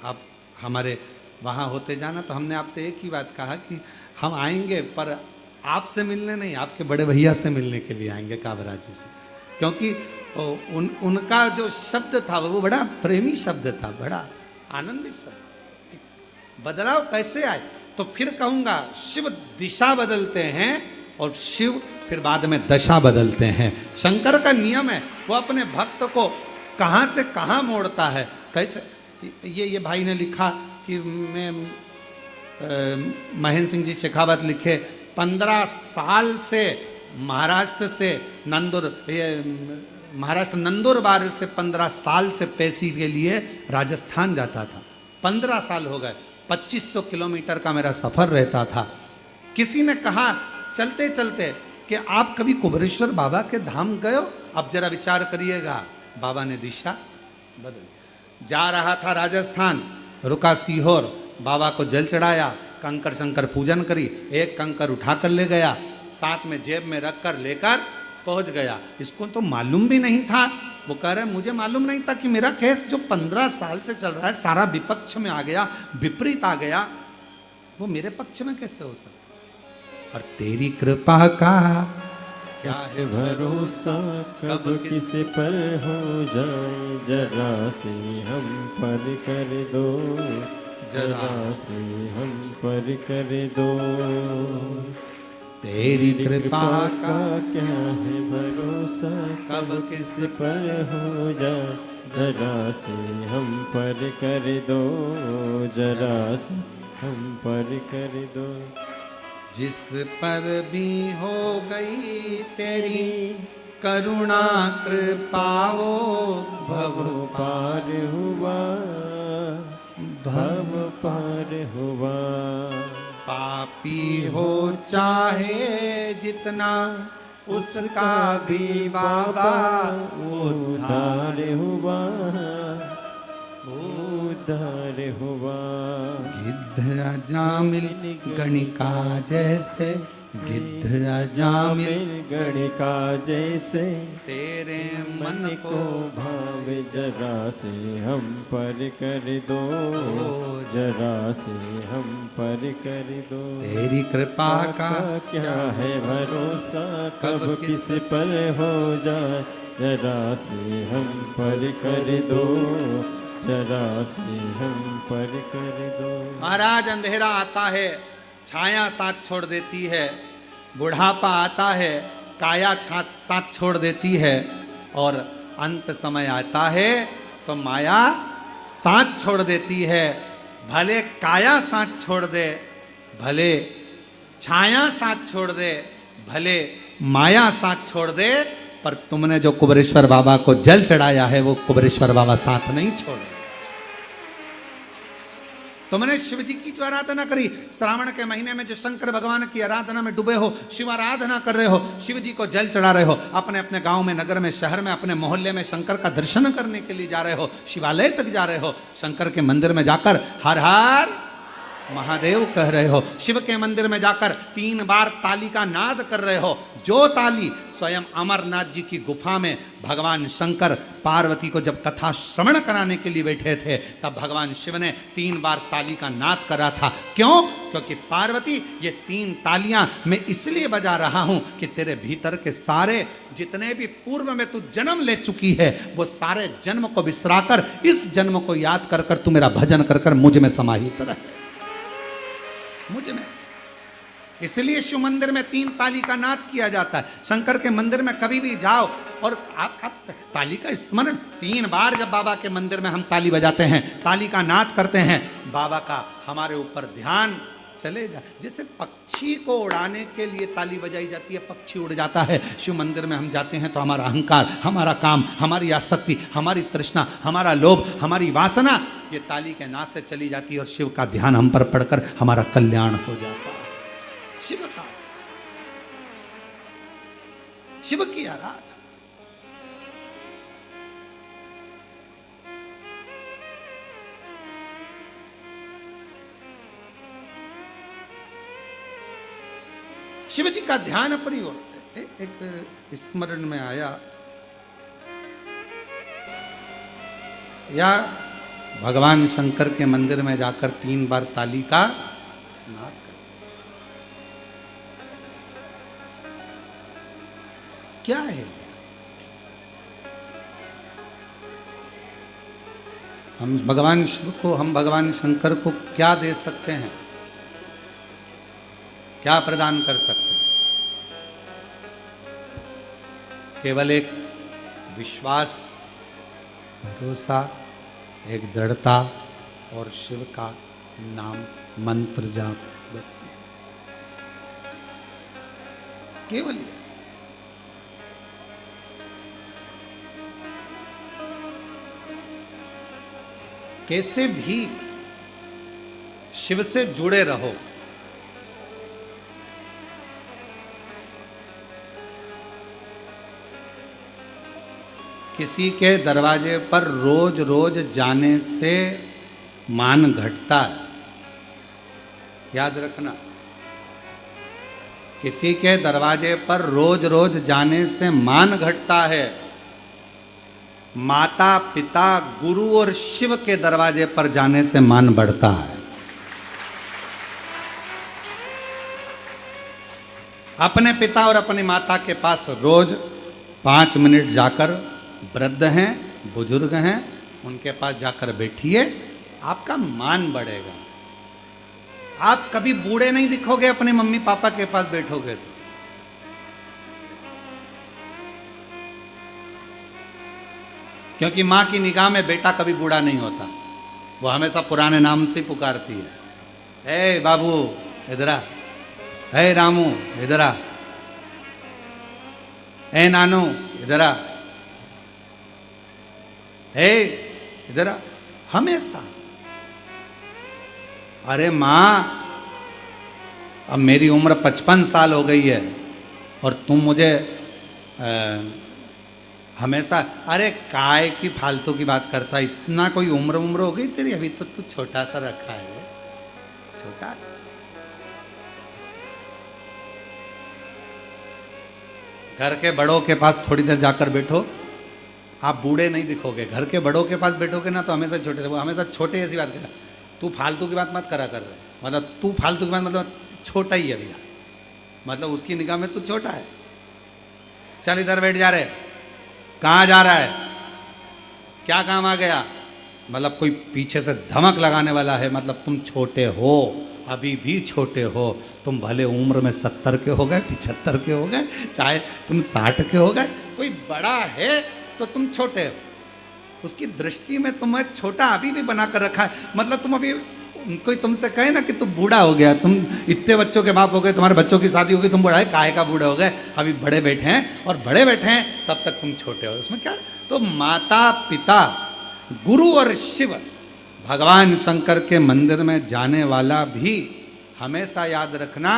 आप हमारे वहाँ होते जाना। तो हमने आपसे एक ही बात कहा कि हम आएंगे पर आपसे मिलने नहीं, आपके बड़े भैया से मिलने के लिए आएंगे, काबरा जी से, क्योंकि उनका जो शब्द था वो बड़ा प्रेमी शब्द था, बड़ा आनंदित शब्द। बदलाव कैसे आए? तो फिर कहूँगा शिव दिशा बदलते हैं और शिव फिर बाद में दशा बदलते हैं। शंकर का नियम है, वो अपने भक्त को कहाँ से कहाँ मोड़ता है, कैसे। ये भाई ने लिखा कि मैं महेंद्र सिंह जी शेखावत लिखे 15 साल से महाराष्ट्र से महाराष्ट्र नंदुरबार से 15 साल से पेशी के लिए राजस्थान जाता था। 15 साल हो गए, 2500 किलोमीटर का मेरा सफ़र रहता था। किसी ने कहा चलते चलते कि आप कभी कुबेरेश्वर बाबा के धाम गए हो? अब जरा विचार करिएगा। बाबा ने दिशा बदल। जा रहा था राजस्थान, रुका सीहोर, बाबा को जल चढ़ाया, कंकर शंकर पूजन करी, एक कंकर उठा कर ले गया, साथ में जेब में रख कर लेकर पहुंच गया। इसको तो मालूम भी नहीं था। वो कह रहे मुझे मालूम नहीं था कि मेरा केस जो 15 साल से चल रहा है सारा विपक्ष में आ गया, विपरीत आ गया, वो मेरे पक्ष में कैसे हो सकता। और तेरी कृपा का क्या है भरोसा, कब किस पर हो जाए, जरा से हम पर कर दो, जरा से हम पर कर दो। तेरी कृपा का क्या है भरोसा, कब किस पर हो जाए, जरा से हम पर कर दो, जरा से हम पर कर दो। जिस पर भी हो गई तेरी करुणा कृपा, वो भव पार हुआ, भव पार हुआ। पापी हो चाहे जितना, उसका भी बाबा उद्धार हुआ, उदार हुआ। गिद्ध अजामिल गणिका जैसे, गिद्ध अजामिल गणिका जैसे, तेरे मन को भावे जरा से हम पर कर दो, जरा से हम पर कर दो। तेरी कृपा का क्या है भरोसा, कब किस पर हो जाए, जरा से हम पर कर दो, जरा से हम पर कर दो। महाराज अंधेरा आता है, छाया साथ छोड़ देती है, बुढ़ापा आता है, काया साथ छोड़ देती है, और अंत समय आता है तो माया साथ छोड़ देती है। भले काया साथ छोड़ दे, भले छाया साथ छोड़ दे, भले माया साथ छोड़ दे, पर तुमने जो कुबेरेश्वर बाबा को जल चढ़ाया है वो कुबेरेश्वर बाबा साथ नहीं छोड़े। तुमने शिव जी की जो आराधना करी, श्रावण के महीने में जो शंकर भगवान की आराधना में डूबे हो, शिव आराधना कर रहे हो, शिव जी को जल चढ़ा रहे हो, अपने अपने गांव में, नगर में, शहर में, अपने मोहल्ले में शंकर का दर्शन करने के लिए जा रहे हो, शिवालय तक जा रहे हो, शंकर के मंदिर में जाकर हर हर महादेव कह रहे हो, शिव के मंदिर में जाकर 3 बार ताली का नाद कर रहे हो। जो ताली स्वयं अमरनाथ जी की गुफा में भगवान शंकर पार्वती को जब कथा श्रवण कराने के लिए बैठे थे, तब भगवान शिव ने 3 बार ताली का नाद करा था। क्यों? क्योंकि पार्वती, ये 3 तालियां मैं इसलिए बजा रहा हूं कि तेरे भीतर के सारे जितने भी पूर्व में तू जन्म ले चुकी है, वो सारे जन्म को बिसराकर इस जन्म को याद कर कर तू मेरा भजन कर कर मुझ में समाहित रहे, मुझ में। इसलिए शिव मंदिर में 3 ताली का नाद किया जाता है। शंकर के मंदिर में कभी भी जाओ और आप ताली का स्मरण 3 बार, जब बाबा के मंदिर में हम ताली बजाते हैं, ताली का नाद करते हैं, बाबा का हमारे ऊपर ध्यान चलेगा। जैसे पक्षी को उड़ाने के लिए ताली बजाई जाती है, पक्षी उड़ जाता है। शिव मंदिर में हम जाते हैं तो हमारा अहंकार, हमारा काम, हमारी आसक्ति, हमारी तृष्णा, हमारा लोभ, हमारी वासना, ये ताली के नाद से चली जाती है और शिव का ध्यान हम पर पड़कर हमारा कल्याण हो जाता है। शिव का, शिव की आराधना। शिव जी का ध्यान अपनी ओर। एक स्मरण में आया, या भगवान शंकर के मंदिर में जाकर 3 बार ताली का नाद कर। क्या है? हम भगवान शिव को, हम भगवान शंकर को क्या दे सकते हैं, क्या प्रदान कर सकते हैं? केवल एक विश्वास, भरोसा, एक दृढ़ता और शिव का नाम मंत्र जाप, बस केवल ये। कैसे भी शिव से जुड़े रहो। किसी के दरवाजे पर रोज रोज जाने से मान घटता है, याद रखना। किसी के दरवाजे पर रोज रोज जाने से मान घटता है। माता, पिता, गुरु और शिव के दरवाजे पर जाने से मान बढ़ता है। अपने पिता और अपनी माता के पास रोज 5 मिनट जाकर, वृद्ध हैं, बुजुर्ग हैं, उनके पास जाकर बैठिए, आपका मान बढ़ेगा। आप कभी बूढ़े नहीं दिखोगे अपने मम्मी पापा के पास बैठोगे तो। क्योंकि माँ की निगाह में बेटा कभी बूढ़ा नहीं होता, वो हमेशा पुराने नाम से पुकारती है। ए बाबू इधर आ, ए रामू इधर आ, ए नानू इधर आ, ए इधर आ, हमेशा। अरे माँ, अब मेरी उम्र 55 साल हो गई है और तुम मुझे हमेशा अरे काय की फालतू की बात करता, इतना कोई उम्र उम्र हो गई तेरी, अभी तो तू छोटा सा रखा है रे, छोटा। घर के बड़ों के पास थोड़ी देर जाकर बैठो, आप बूढ़े नहीं दिखोगे। घर के बड़ों के पास बैठोगे ना तो हमेशा छोटे, वो हमेशा छोटे ऐसी बात करा, तू फालतू की बात मत करा कर रहे, मतलब तू फालतू की बात मतलब छोटा ही है भैया, मतलब उसकी निगाह में तू छोटा है। चल इधर बैठ जा रहे, कहाँ जा रहा है, क्या काम आ गया, मतलब कोई पीछे से धमक लगाने वाला है, मतलब तुम छोटे हो, अभी भी छोटे हो, तुम भले उम्र में 70 के हो गए, 75 के हो गए, चाहे तुम 60 के हो गए, कोई बड़ा है तो तुम छोटे हो, उसकी दृष्टि में तुम्हें छोटा अभी भी बना कर रखा है। मतलब तुम अभी, कोई तुमसे कहे ना कि तुम बूढ़ा हो गया, तुम इतने बच्चों के बाप हो गए, तुम्हारे बच्चों की शादी हो गई, तुम बूढ़ा है, काहे का बूढ़ा हो गए, अभी बड़े बैठे हैं, और बड़े बैठे हैं तब तक तुम छोटे हो, उसमें क्या। तो माता पिता गुरु और शिव, भगवान शंकर के मंदिर में जाने वाला भी हमेशा याद रखना,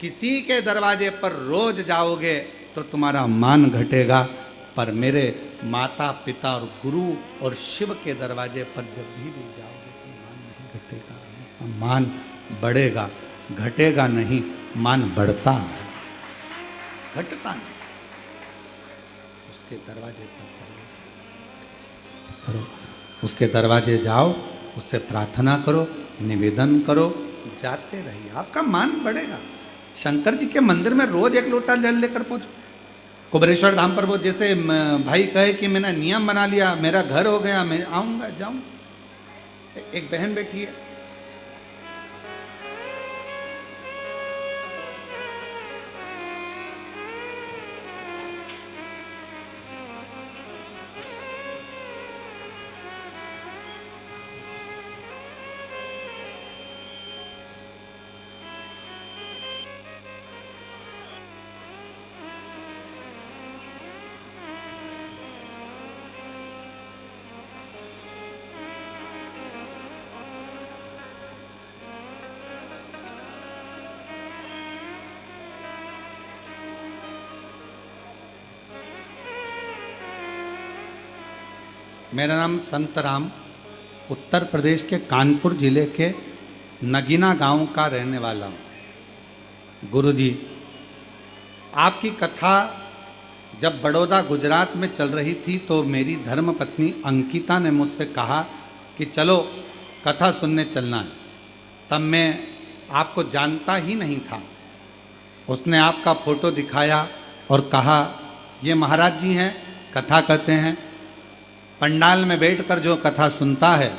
किसी के दरवाजे पर रोज जाओगे तो तुम्हारा मान घटेगा, पर मेरे माता पिता और गुरु और शिव के दरवाजे पर जब भी जाओगे तो मान नहीं घटेगा, हमेशा मान बढ़ेगा, घटेगा नहीं, मान बढ़ता है, घटता नहीं। उसके दरवाजे पर जाओ, करो, उसके दरवाजे जाओ, उससे प्रार्थना करो, निवेदन करो, जाते रहिए, आपका मान बढ़ेगा। शंकर जी के मंदिर में रोज एक लोटा जल लेकर पहुंचो। कुबेरेश्वर धाम पर वो जैसे भाई कहे कि मैंने नियम बना लिया, मेरा घर हो गया, मैं आऊंगा जाऊंगा। एक बहन बैठी है, मेरा नाम संत राम, उत्तर प्रदेश के कानपुर जिले के नगीना गांव का रहने वाला हूँ। गुरुजी, आपकी कथा जब बड़ौदा गुजरात में चल रही थी तो मेरी धर्म पत्नी अंकिता ने मुझसे कहा कि चलो कथा सुनने चलना है। तब मैं आपको जानता ही नहीं था। उसने आपका फोटो दिखाया और कहा ये महाराज जी हैं, कथा कहते हैं। पंडाल में बैठकर जो कथा सुनता है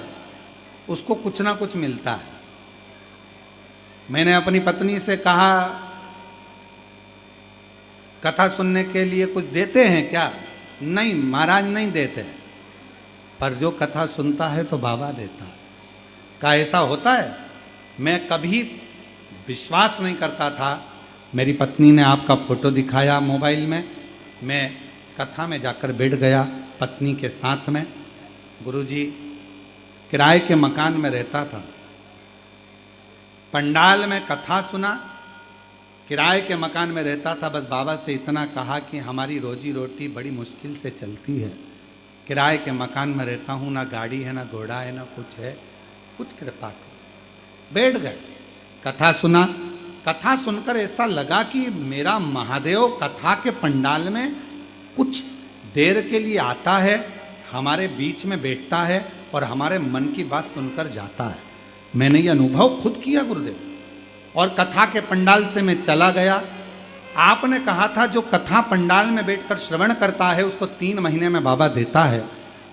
उसको कुछ ना कुछ मिलता है। मैंने अपनी पत्नी से कहा कथा सुनने के लिए कुछ देते हैं क्या? नहीं महाराज नहीं देते, पर जो कथा सुनता है तो बाबा देता है। क्या ऐसा होता है? मैं कभी विश्वास नहीं करता था। मेरी पत्नी ने आपका फोटो दिखाया मोबाइल में, मैं कथा में जाकर बैठ गया पत्नी के साथ में। गुरुजी, किराए के मकान में रहता था, पंडाल में कथा सुना, किराए के मकान में रहता था। बस बाबा से इतना कहा कि हमारी रोजी रोटी बड़ी मुश्किल से चलती है, किराए के मकान में रहता हूँ, ना गाड़ी है ना घोड़ा है ना कुछ है, कुछ कृपा करो। बैठ गए, कथा सुना। कथा सुनकर ऐसा लगा कि मेरा महादेव कथा के पंडाल में कुछ देर के लिए आता है, हमारे बीच में बैठता है और हमारे मन की बात सुनकर जाता है। मैंने ये अनुभव खुद किया गुरुदेव, और कथा के पंडाल से मैं चला गया। आपने कहा था जो कथा पंडाल में बैठकर श्रवण करता है उसको 3 महीने में बाबा देता है।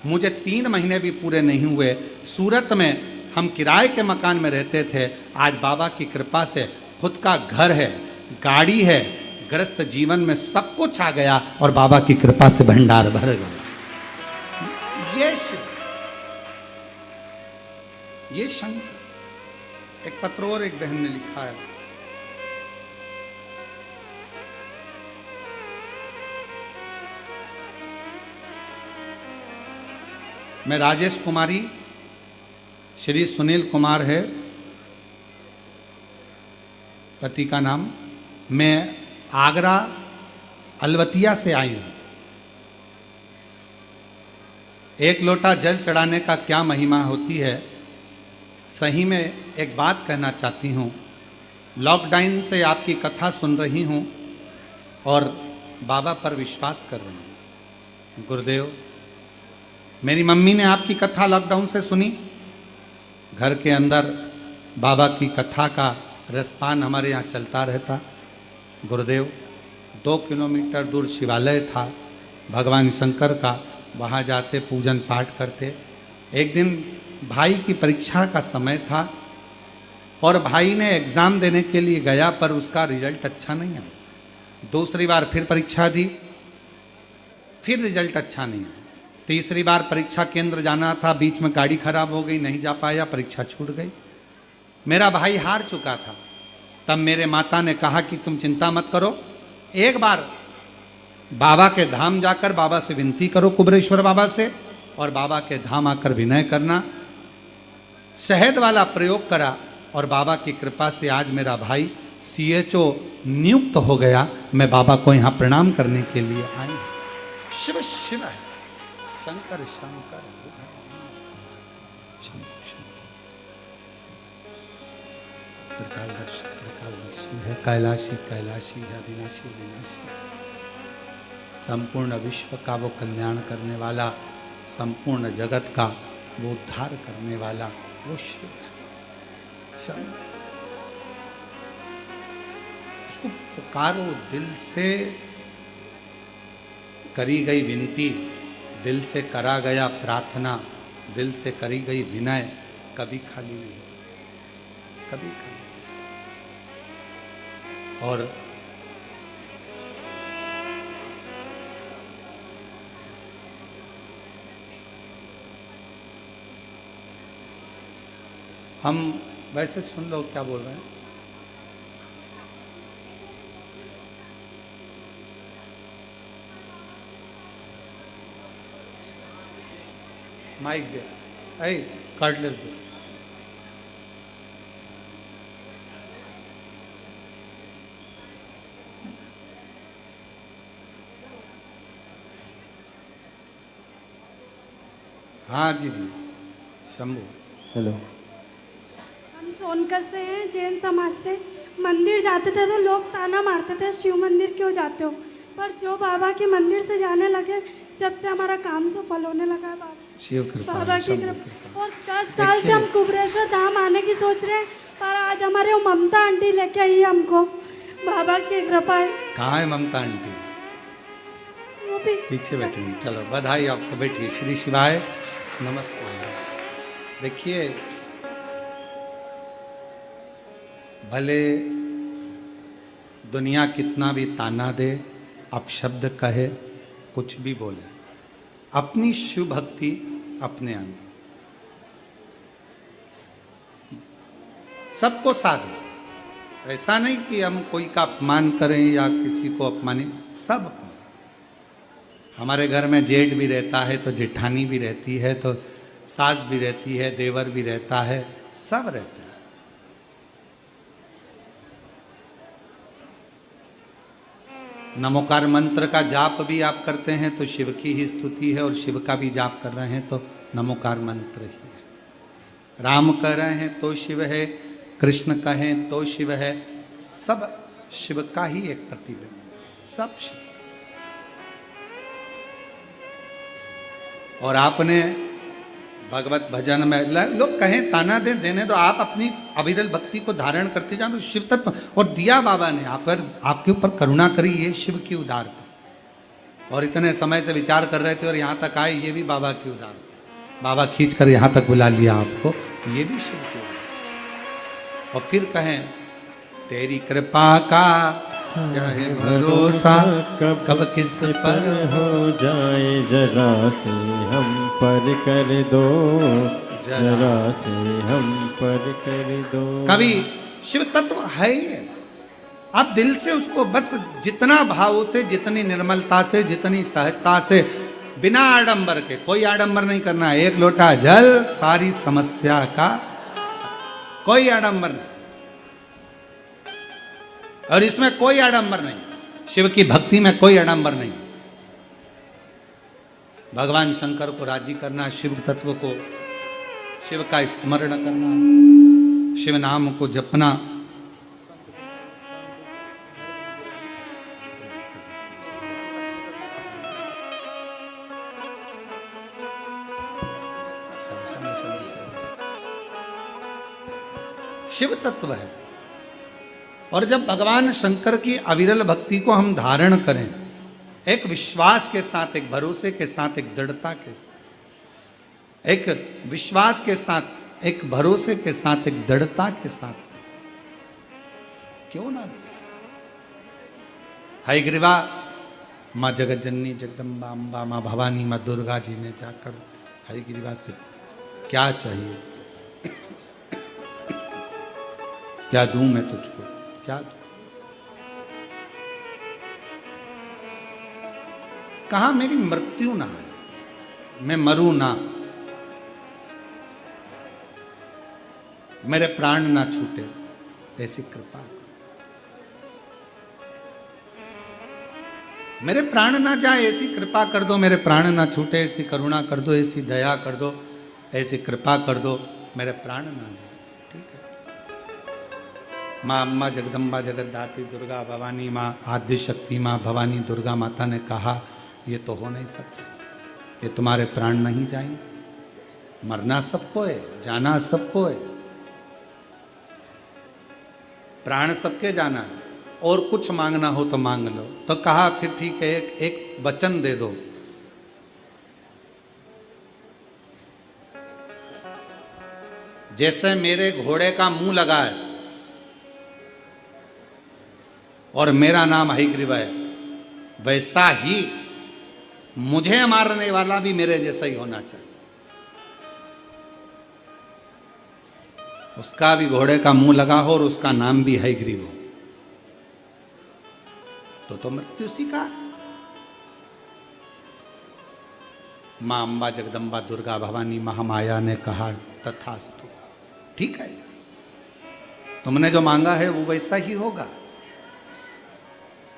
मुझे 3 महीने भी पूरे नहीं हुए, सूरत में हम किराए के मकान में रहते थे, आज बाबा की कृपा से खुद का घर है, गाड़ी है, ग्रस्त जीवन में सब कुछ आ गया और बाबा की कृपा से भंडार भर गया। ये शंकर। एक पत्र और एक बहन ने लिखा है, मैं राजेश कुमारी, श्री सुनील कुमार है पति का नाम, मैं आगरा अलवतिया से आई हूँ। एक लोटा जल चढ़ाने का क्या महिमा होती है। सही में एक बात कहना चाहती हूँ, लॉकडाउन से आपकी कथा सुन रही हूँ और बाबा पर विश्वास कर रही हूँ। गुरुदेव, मेरी मम्मी ने आपकी कथा लॉकडाउन से सुनी, घर के अंदर बाबा की कथा का रसपान हमारे यहाँ चलता रहता। गुरुदेव, 2 किलोमीटर दूर शिवालय था भगवान शंकर का, वहाँ जाते पूजन पाठ करते। एक दिन भाई की परीक्षा का समय था और भाई ने एग्ज़ाम देने के लिए गया, पर उसका रिजल्ट अच्छा नहीं आया। दूसरी बार फिर परीक्षा दी, फिर रिजल्ट अच्छा नहीं आया। तीसरी बार परीक्षा केंद्र जाना था, बीच में गाड़ी खराब हो गई, नहीं जा पाया, परीक्षा छूट गई। मेरा भाई हार चुका था। तब मेरे माता ने कहा कि तुम चिंता मत करो, एक बार बाबा के धाम जाकर बाबा से विनती करो, कुबरेश्वर बाबा से, और बाबा के धाम आकर विनय करना। शहद वाला प्रयोग करा और बाबा की कृपा से आज मेरा भाई CHO नियुक्त हो गया। मैं बाबा को यहाँ प्रणाम करने के लिए आई। शिव शिव है, शंकर शंकर, त्रिकालदर्शी है, कैलाशी कैलाशी है, अविनाशी अविनाशी। संपूर्ण विश्व का वो कल्याण करने वाला, संपूर्ण जगत का वो उद्धार करने वाला वो शिव है। उसको पुकारो, दिल से करी गई विनती, दिल से करा गया प्रार्थना, दिल से करी गई विनय कभी खाली नहीं, कभी खाली। और हम वैसे सुन लो क्या बोल रहे हैं। माइक दे, ऐ कार्डलेस दो। हाँ जी जी, शंभू। हेलो। हम सोनकत से हैं, जैन समाज से। मंदिर जाते थे तो लोग ताना मारते थे, शिव मंदिर क्यों जाते हो, पर जो बाबा के मंदिर से जाने लगे, जब से हमारा काम सफल होने लगा है शिव कृपा, बाबा की कृपा। और 10 साल से हम कुबरेश्वर धाम आने की सोच रहे हैं, पर आज हमारे वो ममता आंटी लेके आई है हमको। बाबा की कृपा है। कहाँ है ममता आंटी? वो भी पीछे बैठी। चलो बधाई आपको, बैठिए। श्री शिवाय नमस्ते। देखिए, भले दुनिया कितना भी ताना दे, अपशब्द कहे, कुछ भी बोले, अपनी शिव भक्ति अपने अंदर सबको साधे। ऐसा नहीं कि हम कोई का अपमान करें या किसी को अपमानित, सब। हमारे घर में जेठ भी रहता है तो जेठानी भी रहती है, तो सास भी रहती है, देवर भी रहता है, सब रहते हैं। नमोकार मंत्र का जाप भी आप करते हैं तो शिव की ही स्तुति है, और शिव का भी जाप कर रहे हैं तो नमोकार मंत्र ही है। राम कह रहे हैं तो शिव है, कृष्ण कहें तो शिव है, सब शिव का ही एक प्रतिबिंब, सब शिव। और आपने भगवत भजन में, लोग कहें ताना दे, देने दो, आप अपनी अविरल भक्ति को धारण करते जाओ, शिव तत्व। और दिया बाबा ने आप पर, आपके ऊपर करुणा करी, ये शिव की उदार। और इतने समय से विचार कर रहे थे और यहाँ तक आए, ये भी बाबा की उदार। बाबा खींच कर यहाँ तक बुला लिया आपको, ये भी शिव की उदार। और फिर कहें तेरी कृपा का क्या है भरोसा, कब किस पर हो जाए, जरा से हम पर कर दो, जरा से हम पर कर दो। कभी शिव तत्व है ही ऐसा। आप दिल से उसको बस जितना भाव से, जितनी निर्मलता से, जितनी सहजता से, बिना आडंबर के, कोई आडंबर नहीं करना है। एक लोटा जल सारी समस्या का, कोई आडंबर नहीं। और इसमें कोई आडंबर नहीं, शिव की भक्ति में कोई आडंबर नहीं। भगवान शंकर को राजी करना, शिव तत्व को, शिव का स्मरण करना, शिव नाम को जपना। शिव तत्व है। और जब भगवान शंकर की अविरल भक्ति को हम धारण करें, एक विश्वास के साथ, एक भरोसे के साथ, एक दृढ़ता के साथ, एक विश्वास के साथ, एक भरोसे के साथ, एक दृढ़ता के साथ, क्यों ना हयग्रीवा माँ जगत जननी जगदम्बा अम्बा माँ भवानी माँ दुर्गा जी ने जाकर हयग्रीवा से क्या चाहिए, क्या दूं मैं तुझको, क्या दूं? कहा मेरी मृत्यु ना है, मैं मरूं ना, मेरे प्राण ना छूटे, ऐसी कृपा, मेरे प्राण ना जाए ऐसी कृपा कर दो, मेरे प्राण ना छूटे ऐसी करुणा कर दो, ऐसी दया कर दो, ऐसी कृपा कर दो, मेरे प्राण ना जाए। ठीक है। माँ अम्मा जगदम्बा जगतधात्री दुर्गा भवानी माँ आद्य शक्ति माँ भवानी दुर्गा माता ने कहा ये तो हो नहीं सकता, ये तुम्हारे प्राण नहीं जाएंगे, मरना सबको है, जाना सबको है, प्राण सबके जाना है, और कुछ मांगना हो तो मांग लो। तो कहा फिर ठीक है, एक वचन दे दो, जैसे मेरे घोड़े का मुंह लगा है और मेरा नाम हयग्रीव है, वैसा ही मुझे मारने वाला भी मेरे जैसा ही होना चाहिए, उसका भी घोड़े का मुंह लगा हो और उसका नाम भी हयग्रीव हो, तो मृत्यु उसी का। मां अम्बा जगदम्बा दुर्गा भवानी महामाया ने कहा तथास्तु, ठीक है, तुमने जो मांगा है वो वैसा ही होगा,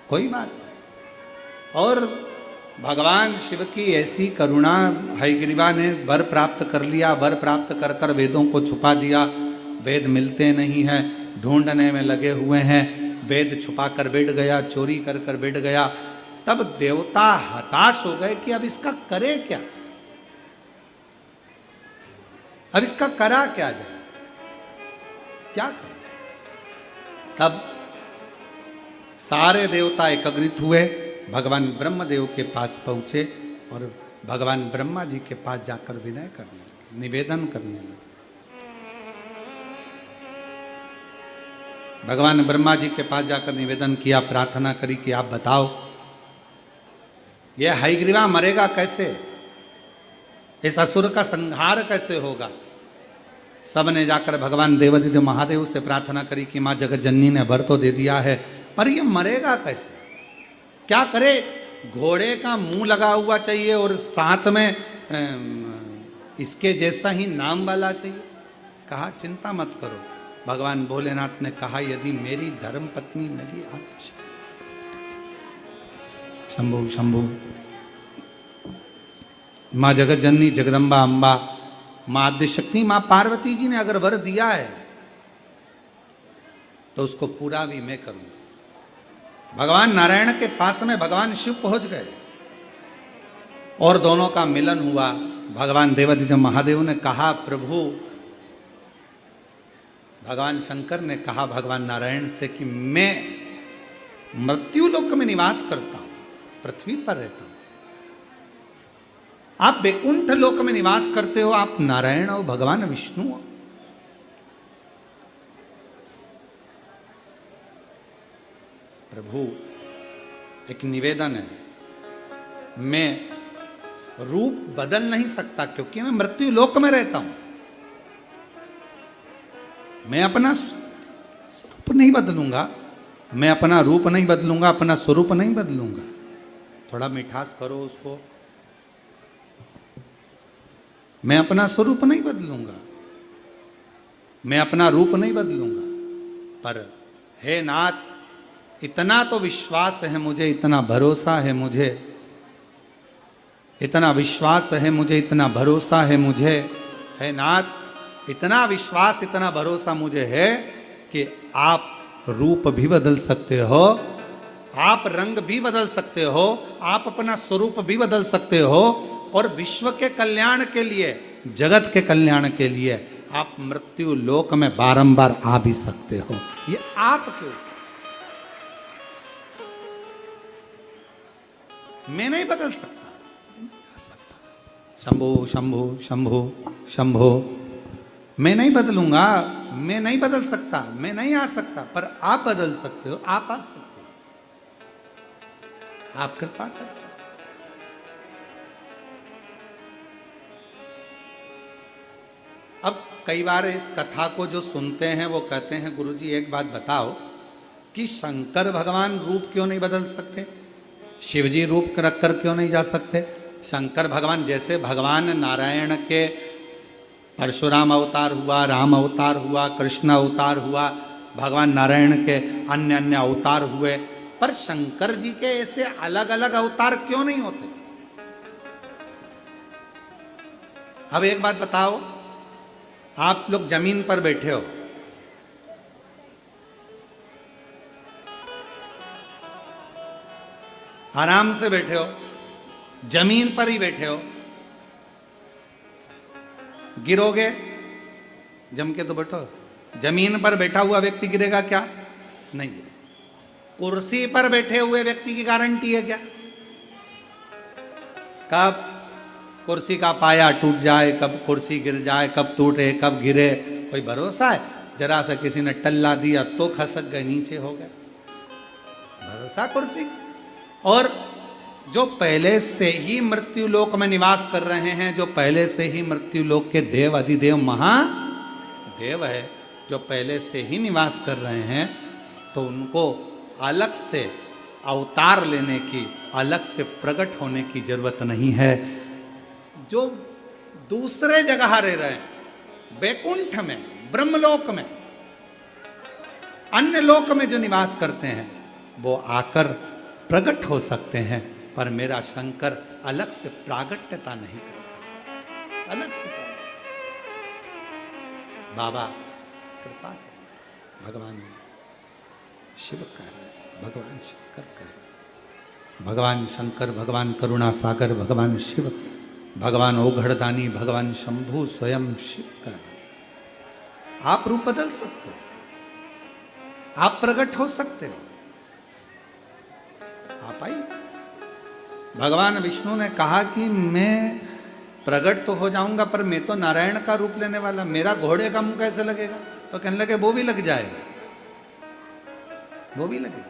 कोई बात नहीं। और भगवान शिव की ऐसी करुणा, हयग्रीवा ने वर प्राप्त कर लिया, वर प्राप्त कर कर वेदों को छुपा दिया, वेद मिलते नहीं हैं, ढूंढने में लगे हुए हैं, वेद छुपा कर बैठ गया, चोरी कर कर बैठ गया। तब देवता हताश हो गए कि अब इसका करे क्या, अब इसका करा क्या जाए, क्या करे। तब सारे देवता एकत्रित हुए, भगवान ब्रह्मदेव के पास पहुंचे और भगवान ब्रह्मा जी के पास जाकर विनय करने लगे, निवेदन करने लगे। भगवान ब्रह्मा जी के पास जाकर निवेदन किया, प्रार्थना करी कि आप बताओ यह हयग्रीवा मरेगा कैसे, इस असुर का संहार कैसे होगा। सबने जाकर भगवान देवादिदेव महादेव से प्रार्थना करी कि माँ जगत जननी ने वर तो दे दिया है, पर ये मरेगा कैसे, क्या करे। घोड़े का मुंह लगा हुआ चाहिए और साथ में इसके जैसा ही नाम वाला चाहिए। कहा चिंता मत करो, भगवान भोलेनाथ ने कहा यदि मेरी धर्म पत्नी मेरी शंभु शंभु माँ जगत जननी जगदम्बा अम्बा माँ आद्य शक्ति माँ पार्वती जी ने अगर वर दिया है तो उसको पूरा भी मैं करूंगा। भगवान नारायण के पास में भगवान शिव पहुंच गए और दोनों का मिलन हुआ। भगवान देवादिदेव महादेव ने कहा प्रभु, भगवान शंकर ने कहा भगवान नारायण से कि मैं मृत्यु लोक में निवास करता हूं, पृथ्वी पर रहता हूं, आप वैकुंठ लोक में निवास करते हो, आप नारायण हो, भगवान विष्णु हो। प्रभु एक निवेदन है, मैं रूप बदल नहीं सकता क्योंकि मैं मृत्यु लोक में रहता हूं, मैं अपना स्वरूप नहीं बदलूंगा, मैं अपना रूप नहीं बदलूंगा, अपना स्वरूप नहीं बदलूंगा। थोड़ा मिठास करो उसको। मैं अपना स्वरूप नहीं बदलूंगा, मैं अपना रूप नहीं बदलूंगा, पर हे नाथ इतना तो विश्वास है मुझे, इतना भरोसा है मुझे, इतना विश्वास है मुझे, इतना भरोसा है मुझे, है नाथ, इतना विश्वास इतना भरोसा मुझे है कि आप रूप भी बदल सकते हो, आप रंग भी बदल सकते हो, आप अपना स्वरूप भी बदल सकते हो, और विश्व के कल्याण के लिए, जगत के कल्याण के लिए आप मृत्यु लोक में बारंबार आ भी सकते हो। ये आपके ऊपर, मैं नहीं बदल सकता, शंभो शंभो शंभो शंभो, मैं नहीं बदलूंगा, मैं नहीं बदल सकता, मैं नहीं आ सकता, पर आप बदल सकते हो, आप आ सकते हो, आप कृपा कर सकते हो। अब कई बार इस कथा को जो सुनते हैं वो कहते हैं गुरुजी एक बात बताओ कि शंकर भगवान रूप क्यों नहीं बदल सकते, शिवजी रूप रख कर क्यों नहीं जा सकते। शंकर भगवान जैसे भगवान नारायण के परशुराम अवतार हुआ, राम अवतार हुआ, कृष्ण अवतार हुआ, भगवान नारायण के अन्य अन्य अवतार हुए, पर शंकर जी के ऐसे अलग अलग अवतार क्यों नहीं होते। अब एक बात बताओ, आप लोग जमीन पर बैठे हो, आराम से बैठे हो, जमीन पर ही बैठे हो, गिरोगे, जम के तो बैठो, जमीन पर बैठा हुआ व्यक्ति गिरेगा क्या? नहीं गिरेगा। कुर्सी पर बैठे हुए व्यक्ति की गारंटी है क्या? कब कुर्सी का पाया टूट जाए, कब कुर्सी गिर जाए, कब टूटे, कब गिरे, कोई भरोसा है? जरा सा किसी ने टल्ला दिया तो खसक गए, नीचे हो गए, भरोसा कुर्सी का। और जो पहले से ही मृत्यु लोक में निवास कर रहे हैं, जो पहले से ही मृत्यु लोक के देव अधिदेव महादेव है, जो पहले से ही निवास कर रहे हैं, तो उनको अलग से अवतार लेने की, अलग से प्रकट होने की जरूरत नहीं है। जो दूसरे जगह रह रहे हैं, वैकुंठ में, ब्रह्मलोक में, अन्य लोक में जो निवास करते हैं, वो आकर प्रकट हो सकते हैं, पर मेरा शंकर अलग से प्रागट्यता नहीं करता, अलग से। बाबा कृपा कर, भगवान शिव कह रहे, भगवान शंकर कह रहे, भगवान शंकर, भगवान करुणा सागर, भगवान शिव, भगवान ओघड़दानी, भगवान शंभु स्वयं शिव कह रहे। आप रूप बदल सकते हो, आप प्रकट हो सकते हो, आप आइए। भगवान विष्णु ने कहा कि मैं प्रकट तो हो जाऊंगा, पर मैं तो नारायण का रूप लेने वाला, मेरा घोड़े का मुंह कैसे लगेगा? तो कहने लगे वो भी लग जाएगा, वो भी लगेगा।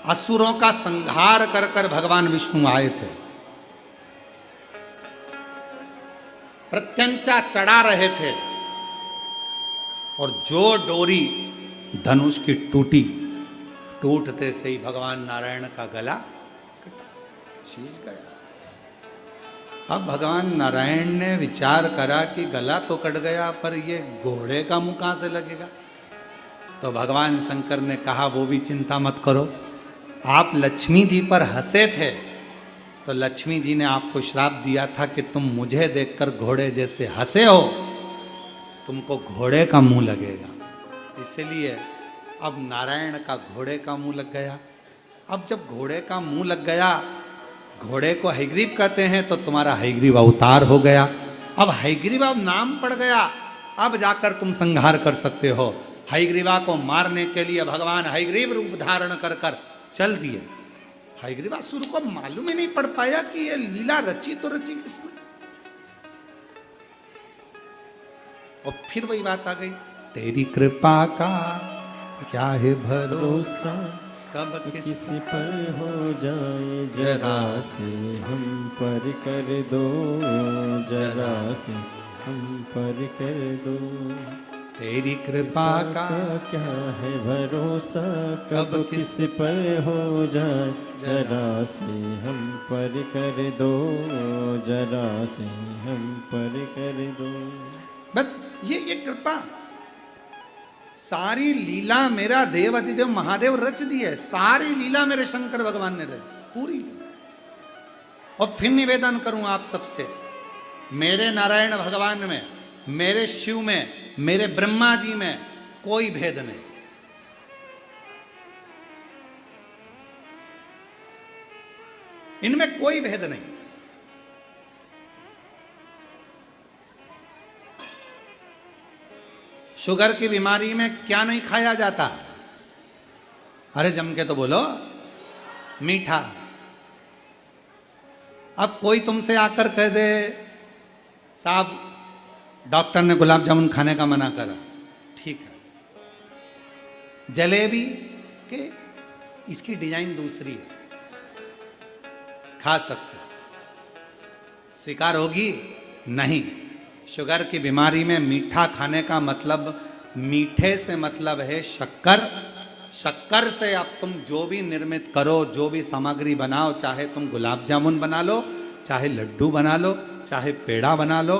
असुरों का संहार कर कर भगवान विष्णु आए थे, प्रत्यंचा चढ़ा रहे थे, और जो डोरी धनुष की टूटी, टूटते से ही भगवान नारायण का गला शीश गया। अब भगवान नारायण ने विचार करा कि गला तो कट गया, पर ये घोड़े का मुंह कहां से लगेगा? तो भगवान शंकर ने कहा वो भी चिंता मत करो, आप लक्ष्मी जी पर हंसे थे, तो लक्ष्मी जी ने आपको श्राप दिया था कि तुम मुझे देखकर घोड़े जैसे हंसे हो, तुमको घोड़े का मुंह लगेगा। इसलिए अब नारायण का घोड़े का मुंह लग गया। अब जब घोड़े का मुंह लग गया, घोड़े को हयग्रीव कहते हैं, तो तुम्हारा हयग्रीव अवतार हो गया। अब हयग्रीव अब नाम पड़ गया, अब जाकर तुम संहार कर सकते हो। हयग्रीवा को मारने के लिए भगवान हयग्रीव रूप धारण कर कर चल दिए। हयग्रीवासुर को मालूम ही नहीं पड़ पाया कि ये लीला रची तो रची किसने। और फिर वही बात आ गई, तेरी कृपा का क्या है भरोसा, कब किस पर हो जाए जरा से हम पर कर दो, जरा से हम पर कर दो। तेरी कृपा का क्या है भरोसा, कब किस पर हो जाए जरा से हम पर कर दो, जरा से हम पर कर दो। बस ये कृपा सारी लीला मेरा देव अधिदेव महादेव रच दी है, सारी लीला मेरे शंकर भगवान ने रची, पूरी लीला। और फिर निवेदन करूं आप सबसे, मेरे नारायण भगवान में, मेरे शिव में, मेरे ब्रह्मा जी में कोई भेद नहीं। इनमें कोई भेद नहीं। शुगर की बीमारी में क्या नहीं खाया जाता? अरे जम के तो बोलो, मीठा। अब कोई तुमसे आकर कह दे साहब डॉक्टर ने गुलाब जामुन खाने का मना करा, ठीक है, जलेबी के इसकी डिजाइन दूसरी है, खा सकते, स्वीकार होगी? नहीं। शुगर की बीमारी में मीठा खाने का मतलब, मीठे से मतलब है शक्कर। शक्कर से अब तुम जो भी निर्मित करो, जो भी सामग्री बनाओ, चाहे तुम गुलाब जामुन बना लो, चाहे लड्डू बना लो, चाहे पेड़ा बना लो,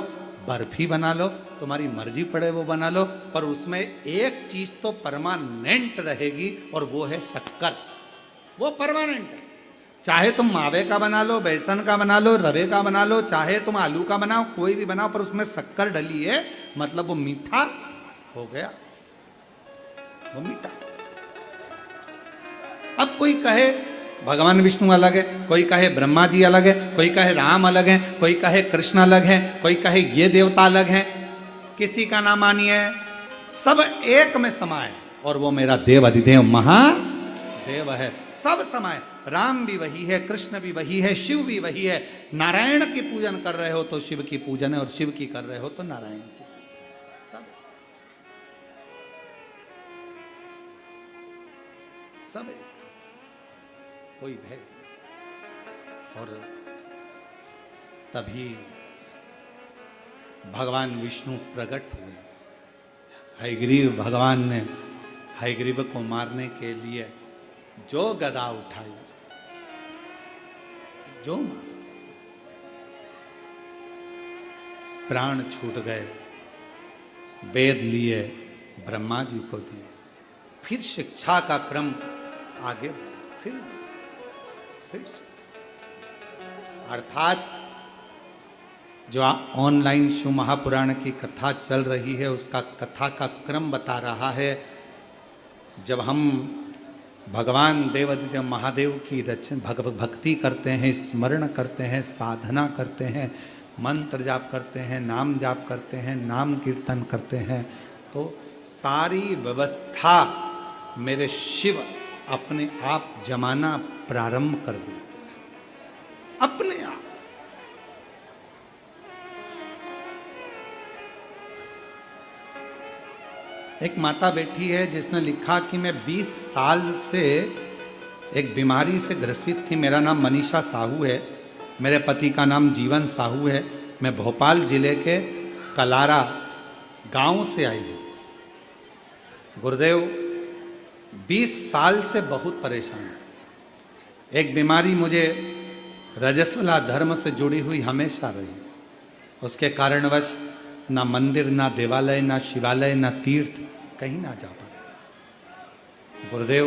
बर्फी बना लो, तुम्हारी मर्जी पड़े वो बना लो, पर उसमें एक चीज तो परमानेंट रहेगी और वो है शक्कर। वो परमानेंट है। चाहे तुम मावे का बना लो, बेसन का बना लो, रवे का बना लो, चाहे तुम आलू का बनाओ, कोई भी बनाओ, पर उसमें शक्कर डली है, मतलब वो मीठा हो गया, वो मीठा। अब कोई कहे भगवान विष्णु अलग है, कोई कहे ब्रह्मा जी अलग है, कोई कहे राम अलग है, कोई कहे कृष्ण अलग है, कोई कहे ये देवता अलग है, किसी का ना मानिए, सब एक में समाये और वो मेरा देव अधिदेव महादेव है। सब समाये, राम भी वही है, कृष्ण भी वही है, शिव भी वही है। नारायण की पूजन कर रहे हो तो शिव की पूजन है, और शिव की कर रहे हो तो नारायण की। सब एक, कोई भेद नहीं। और तभी भगवान विष्णु प्रकट हुए। हयग्रीव भगवान ने हयग्रीव को मारने के लिए जो गदा उठाई, जो मार, प्राण छूट गए। वेद लिए, ब्रह्मा जी को दिए, फिर शिक्षा का क्रम आगे बढ़ा, फिर अर्थात जो ऑनलाइन शिव महापुराण की कथा चल रही है, उसका कथा का क्रम बता रहा है। जब हम भगवान देवाधिदेव महादेव की भक्ति करते हैं, स्मरण करते हैं, साधना करते हैं, मंत्र जाप करते हैं, नाम जाप करते हैं, नाम कीर्तन करते हैं, तो सारी व्यवस्था मेरे शिव अपने आप जमाना प्रारंभ कर देते हैं, अपने आप। एक माता बैठी है जिसने लिखा कि मैं 20 साल से एक बीमारी से ग्रसित थी। मेरा नाम मनीषा साहू है, मेरे पति का नाम जीवन साहू है। मैं भोपाल जिले के कलारा गांव से आई हूँ। गुरुदेव 20 साल से बहुत परेशान है। एक बीमारी मुझे रजस्वला धर्म से जुड़ी हुई हमेशा रही। उसके कारणवश ना मंदिर, ना देवालय, ना शिवालय, ना तीर्थ, कहीं ना जा पाता। गुरुदेव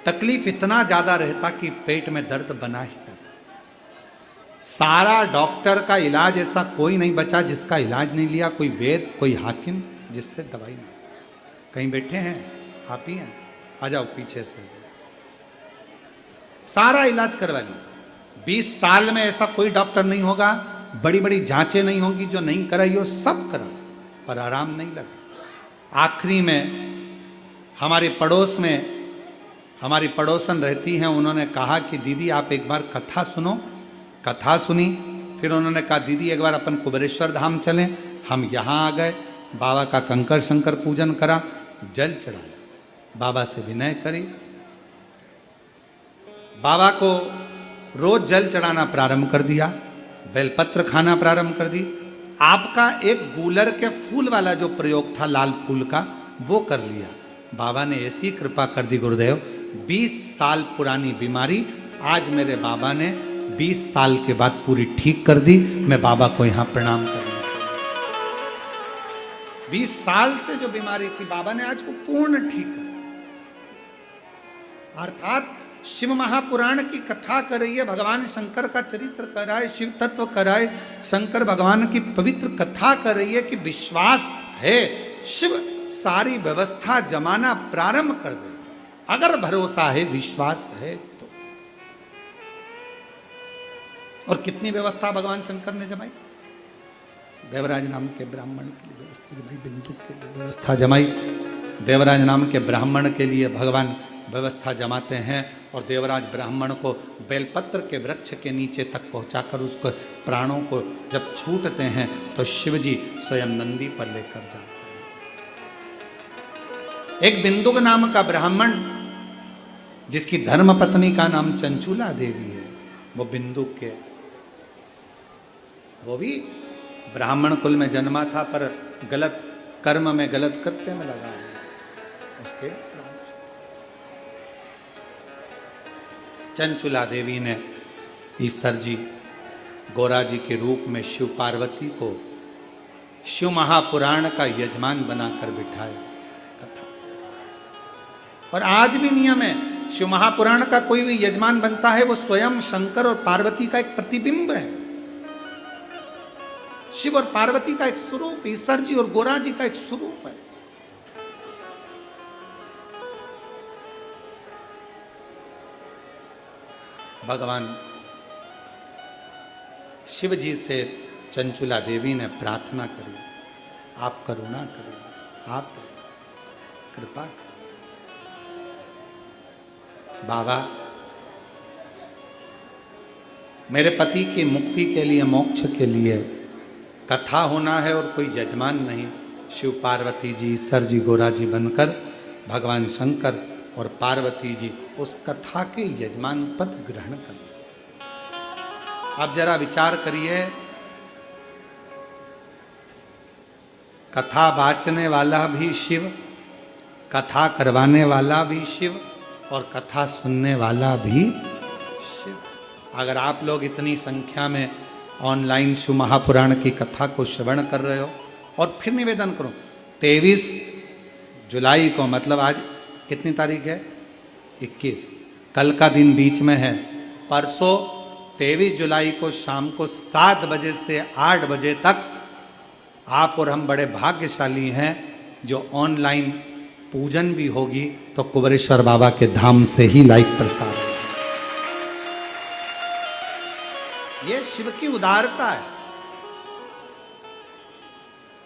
तकलीफ इतना ज्यादा रहता कि पेट में दर्द बना ही रहता। सारा डॉक्टर का इलाज ऐसा कोई नहीं बचा जिसका इलाज नहीं लिया, कोई वेद, कोई हाकिम जिससे दवाई नहीं। कहीं बैठे हैं आप ही हैं, आ जाओ पीछे से। सारा इलाज करवा लिया। 20 साल में ऐसा कोई डॉक्टर नहीं होगा, बड़ी बड़ी जांचें नहीं होंगी जो नहीं कराई हो, सब करा, पर आराम नहीं लगा। आखिरी में हमारे पड़ोस में हमारी पड़ोसन रहती हैं, उन्होंने कहा कि दीदी आप एक बार कथा सुनो। कथा सुनी, फिर उन्होंने कहा दीदी एक बार अपन कुबेरेश्वर धाम चलें। हम यहाँ आ गए, बाबा का कंकर शंकर पूजन करा, जल चढ़ाया, बाबा से विनय करी, बाबा को रोज जल चढ़ाना प्रारंभ कर दिया, बेलपत्र खाना प्रारंभ कर दी। आपका एक गूलर के फूल वाला जो प्रयोग था लाल फूल का, वो कर लिया। बाबा ने ऐसी कृपा कर दी गुरुदेव, 20 साल पुरानी बीमारी आज मेरे बाबा ने 20 साल के बाद पूरी ठीक कर दी। मैं बाबा को यहाँ प्रणाम करना। 20 साल से जो बीमारी थी बाबा ने आज को पूर्ण ठीक कर, अर्थात शिव महापुराण की कथा कर रही है, भगवान शंकर का चरित्र कर रहा है, शिव तत्व कर रहा है, शंकर भगवान की पवित्र कथा कर रही है कि विश्वास है शिव सारी व्यवस्था जमाना प्रारंभ कर दे, अगर भरोसा है विश्वास है तो। और कितनी व्यवस्था भगवान शंकर ने जमाई, देवराज नाम के ब्राह्मण के लिए व्यवस्था जमाई, बिंदु के लिए व्यवस्था जमाई। देवराज नाम के ब्राह्मण के लिए भगवान व्यवस्था जमाते हैं और देवराज ब्राह्मण को बेलपत्र के वृक्ष के नीचे तक पहुंचाकर उसको प्राणों को जब छूटते हैं तो शिवजी स्वयं नंदी पर लेकर जाते हैं। एक बिंदुक नाम का ब्राह्मण जिसकी धर्म पत्नी का नाम चंचुला देवी है, वो बिंदुक के, वो भी ब्राह्मण कुल में जन्मा था पर गलत कर्म में गलत कृत्य में लगा है, उसके चंचुला देवी ने ईश्वर जी गोरा जी के रूप में शिव पार्वती को शिव महापुराण का यजमान बनाकर बिठाया कथा। और आज भी नियम है, शिव महापुराण का कोई भी यजमान बनता है वो स्वयं शंकर और पार्वती का एक प्रतिबिंब है, शिव और पार्वती का एक स्वरूप, ईश्वर जी और गोरा जी का एक स्वरूप है। भगवान शिव जी से चंचुला देवी ने प्रार्थना करी, आप करुणा करिए, आप कृपा करिए। बाबा मेरे पति की मुक्ति के लिए, मोक्ष के लिए कथा होना है और कोई यजमान नहीं, शिव पार्वती जी ईश्वर जी गोरा जी बनकर भगवान शंकर और पार्वती जी उस कथा के यजमान पद ग्रहण कर। आप जरा विचार करिए, कथा वाचने वाला भी शिव, कथा करवाने वाला भी शिव और कथा सुनने वाला भी शिव। अगर आप लोग इतनी संख्या में ऑनलाइन शिव महापुराण की कथा को श्रवण कर रहे हो, और फिर निवेदन करो 23 जुलाई को, मतलब आज कितनी तारीख है 21, कल का दिन बीच में है, परसों 23 जुलाई को शाम को 7 बजे से 8 बजे तक आप और हम बड़े भाग्यशाली हैं जो ऑनलाइन पूजन भी होगी तो कुबेरेश्वर बाबा के धाम से ही लाइव प्रसार है। ये शिव की उदारता है।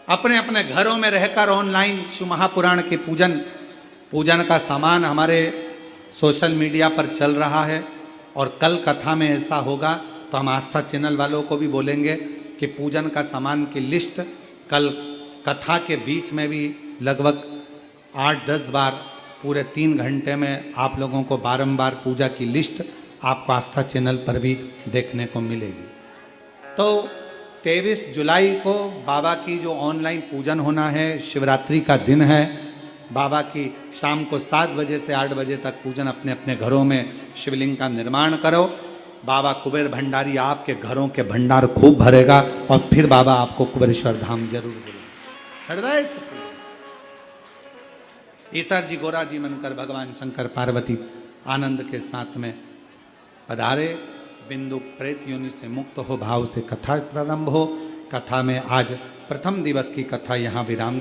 अपने अपने घरों में रहकर ऑनलाइन शिव महापुराण के पूजन का सामान हमारे सोशल मीडिया पर चल रहा है, और कल कथा में ऐसा होगा तो हम आस्था चैनल वालों को भी बोलेंगे कि पूजन का सामान की लिस्ट कल कथा के बीच में भी लगभग 8-10 बार पूरे 3 घंटे में आप लोगों को बारंबार पूजा की लिस्ट आपको आस्था चैनल पर भी देखने को मिलेगी। तो 23 जुलाई को बाबा की जो ऑनलाइन पूजन होना है, शिवरात्रि का दिन है, बाबा की शाम को 7 बजे से 8 बजे तक पूजन अपने अपने घरों में शिवलिंग का निर्माण करो। बाबा कुबेर भंडारी आपके घरों के भंडार खूब भरेगा और फिर बाबा आपको कुबेरेश्वर धाम जरूर बुलाएगा। हृदय से ईश्वर जी गोरा जी मनकर भगवान शंकर पार्वती आनंद के साथ में पधारे। बिंदु प्रेत योनि से मुक्त हो भाव से कथा प्रारंभ हो। कथा में आज प्रथम दिवस की कथा यहाँ विराम